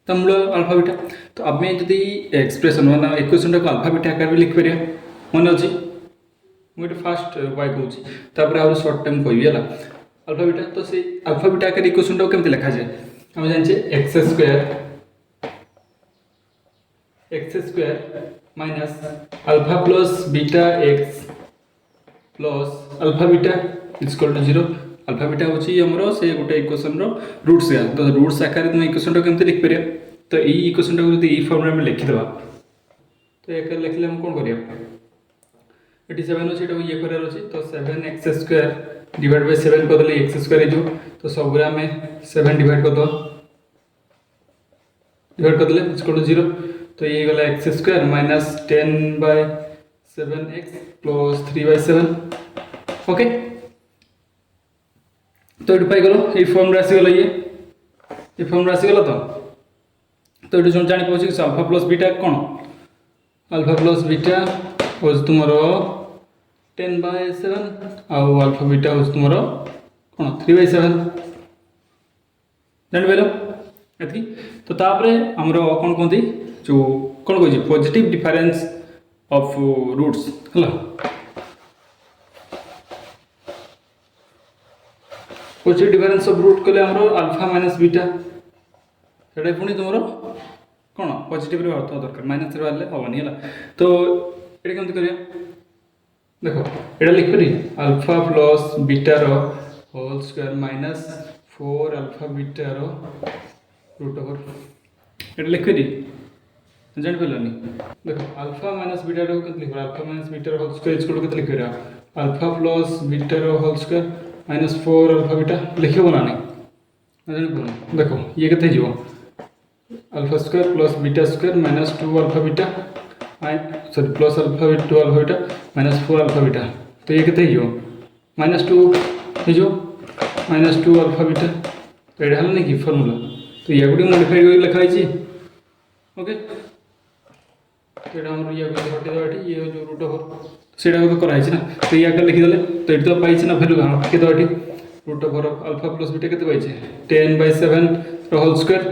তা মূল আলফা বিটা তো আমি যদি এক্সপ্রেশন মানে ইকুয়েশনটাকে আলফা বিটা আকারে লিখিপারিবা মনে ଅଛି ମୁଁ ଏଠି ଫାଷ୍ଟ ୱାଇ କହୁଛି ତାପରେ ଆହୁରି ସର୍ଟ ଟାଇମ୍ କହିବି ହେଲା ଆଲଫା ବିଟା ତ ସେଇ ଆଲଫା ବିଟା ଆକାରରେ ଇକୁଏସନଟାକୁ କେମିତି ଲେଖାଯାଏ ଆମେ ଜାଣିଛେ X square minus alpha plus beta X plus alpha beta is equal to 0 alpha beta ହେଉଛି ଆମର ସେ ଗୋଟେ ଇକୁଏସନର ରୁଟ୍ସ ତ ରୁଟ୍ସ ଆକାରରେ ତୁମେ ଇକୁଏସନଟାକୁ କେମିତି ଲିଖିପାରିବା ତ ଏଇ ଇକୁଏସନଟାକୁ ଯଦି ଏଇ ଫର୍ମରେ ଆମେ ଲେଖିଦେବା ତ ଏକାରେ ଲେଖିଲେ ଆମେ କ'ଣ କରିବା एटी 7 अच्छे ये करार अच्छे तो 7x स्क्वायर डिवाइड बाय 7 करदे एक्स स्क्वायर हो तो सब आम 7 डिवाइड करदे इक्वल टू 0 तो ये गला x square minus 10 by 7x plus 3 by 7 okay तो ये पाइगल ये फॉर्म आसीगला ये फॉर्म आसीगला तो ये जो जानी पाँच अल्फा प्लस बीटा कौन अल्फा प्लस बीटा हूँ तुम 10 बाय 7 आउ अल्फा बीटा हूँ तुम कौन 3 बाय 7 जान पार ये तो तापर आमर कौन कहते जो कौन कह पॉजिटिव डिफरेंस ऑफ रूट्स है पॉजिटिव डिफरेंस ऑफ रूट कले आमर अल्फा माइनस बीटा सेटा पुणी तुम कौन पॉजिटिव अर्थ दरकार माइनस बाहर हेनी है तो ये कमी कर देख ये लिखि अल्फा प्लस बीटार होल स्क्वायर माइनस 4 अल्फा बीटार रूट ओवर ये लिखि जान पारानी देख अल्फा माइनस बीटार लिख अल्फा माइनस बीटार होल स्क्वायर इज के लिख अल्फा प्लस बीटार whole square minus 4 alpha beta लिख ना नहीं जान पार देख ये के alpha square plus beta square minus 2 alpha beta sorry plus alpha beta 2 alpha beta minus 4 alpha beta तो ये के माइनस 2 हो माइनस 2 अल्फा बीटा तो ये नहीं कि फर्मूला तो या गोटे मॉडिफाइड कर लिखाई ओके तो ये ये हटेदेवा ये जो रूट ओवर से कराई ना तो ये आगे लिखिदे तो ये तो पाई ना भैल्यू लिखिदेवा ये root over of alpha plus beta के पाई 10 बाय 7 होल स्क्वायर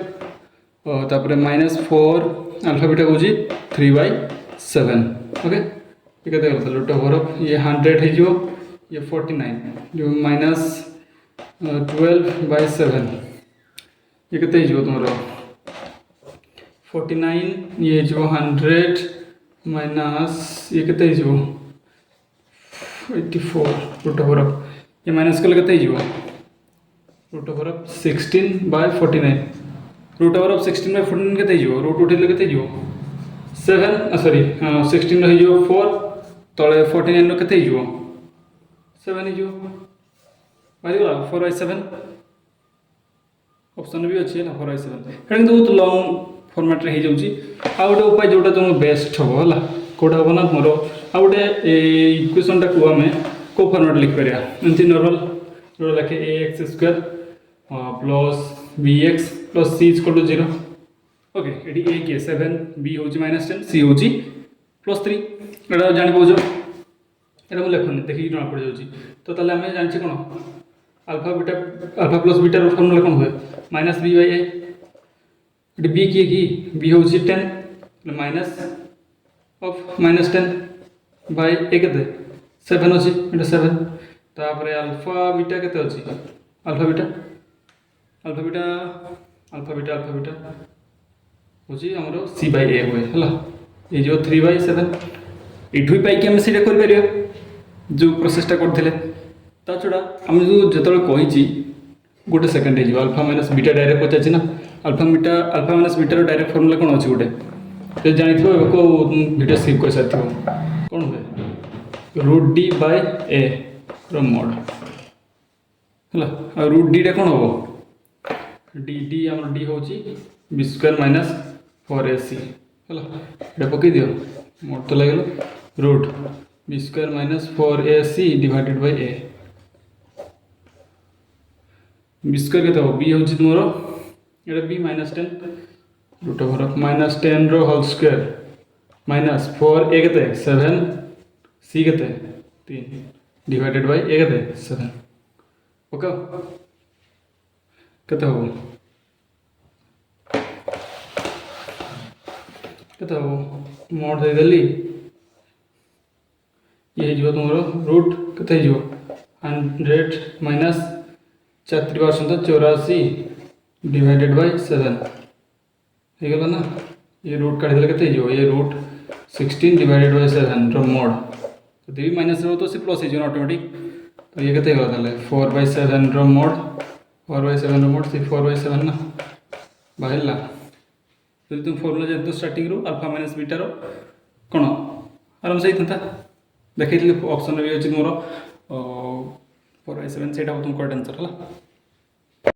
तापर माइनस 4 अल्फा बीटा कौन 3 बाय 7 ओके ये रूट ओवर ऑफ ये 100 हो ये 49 जो माइनस 12 बाय 7 ये के तुम 49 ये जो 100 माइनस ये के 84 रूट ओवर ऑफ ये माइनस कले के root over of 16 by 49 root over of 16 by 49 के रूट उठे के 7 सॉरी 16 हो 4 तले 49 के 7 हो बाहरीगला 4 बाय 7 ऑप्शन भी अच्छी है ना 4 बाय 7 ये बहुत लॉन्ग फॉर्मेट रे हो जाउची आ गोटे उपाय जोटा तुम बेस्ट हम है कौटा हम ना मोर आ गोटे इक्वेशनटा को आम को फॉर्मेट लिख पार एमती नॉर्मल जो लिखे A X square plus B X plus C equal to 0 okay ये ए किए 7 बी हूँ माइनस 10 सी हूँ प्लस 3 ये जानी पाच ये मुझे लिखुनी देखिए जना पड़ जाऊँगी तो ताले आम जानी कौन अल्फा प्लस बीटार फर्मूला कौन हुए minus B by A B किए कि बी हूँ 10 minus of minus 10 by A के 7 अच्छी ये 7 तापर अल्फा बीटा के alpha beta alpha beta alpha beta alpha beta हूँ आमर सी बाय ए हुए है ये जो 3 बाय 7 यू पाई आम से कर जो प्रोसेसटा करते ता छड़ा आम जो जो कही गोटे सेकेंड हो अल्फा माइनस बीटा डायरेक्ट पचार ना अल्फा माइनस बीटार डायरेक्ट फर्मूला कौन अच्छी गोटे तो जानी को भिडियो स्किप कर सारी कौन हुए root D by A mod है रूट डीटा कौन हम डी डी आम डी हूँ बी स्क्वायर माइनस 4ac है पकई दियो मोड तो लगे root B square minus 4ac divided by A B square के बी हूँ तुम ये B minus 10 root over of minus 10 रो होल स्क्वायर माइनस 4 ए के 7 सी के 3 डिवाइडेड बाय ए के 7 ओके केते हो मोड दे देली ये जो तुम रूट केते जो 100 माइनस 84 डिवाइडेड बाय 7 हो गला ना ये रूट काढ़ी देले केते जो ये रूट 16 डिवाइडेड बाय 7 रो मोड तो भी माइनस रो तो से प्लस हो ऑटोमेटिक तो ये केते गला ताले 4/7 रो मोड 4/7 रो मोड से 4/7 ना बाहरला যদি তুমি ফর্মুলা জানতো স্টার্টিংরু আলফা মাইনাস বিটার কোণ আরামসে ହେଇଥାନ୍ତା ଦେଖେଇଥିଲି ଅପସନ୍ରେ ବି ଅଛି ମୋର 4/7 ସେଇଟା ତୁମ କରେକ୍ଟ ଆନ୍ସର୍ ହେଲା।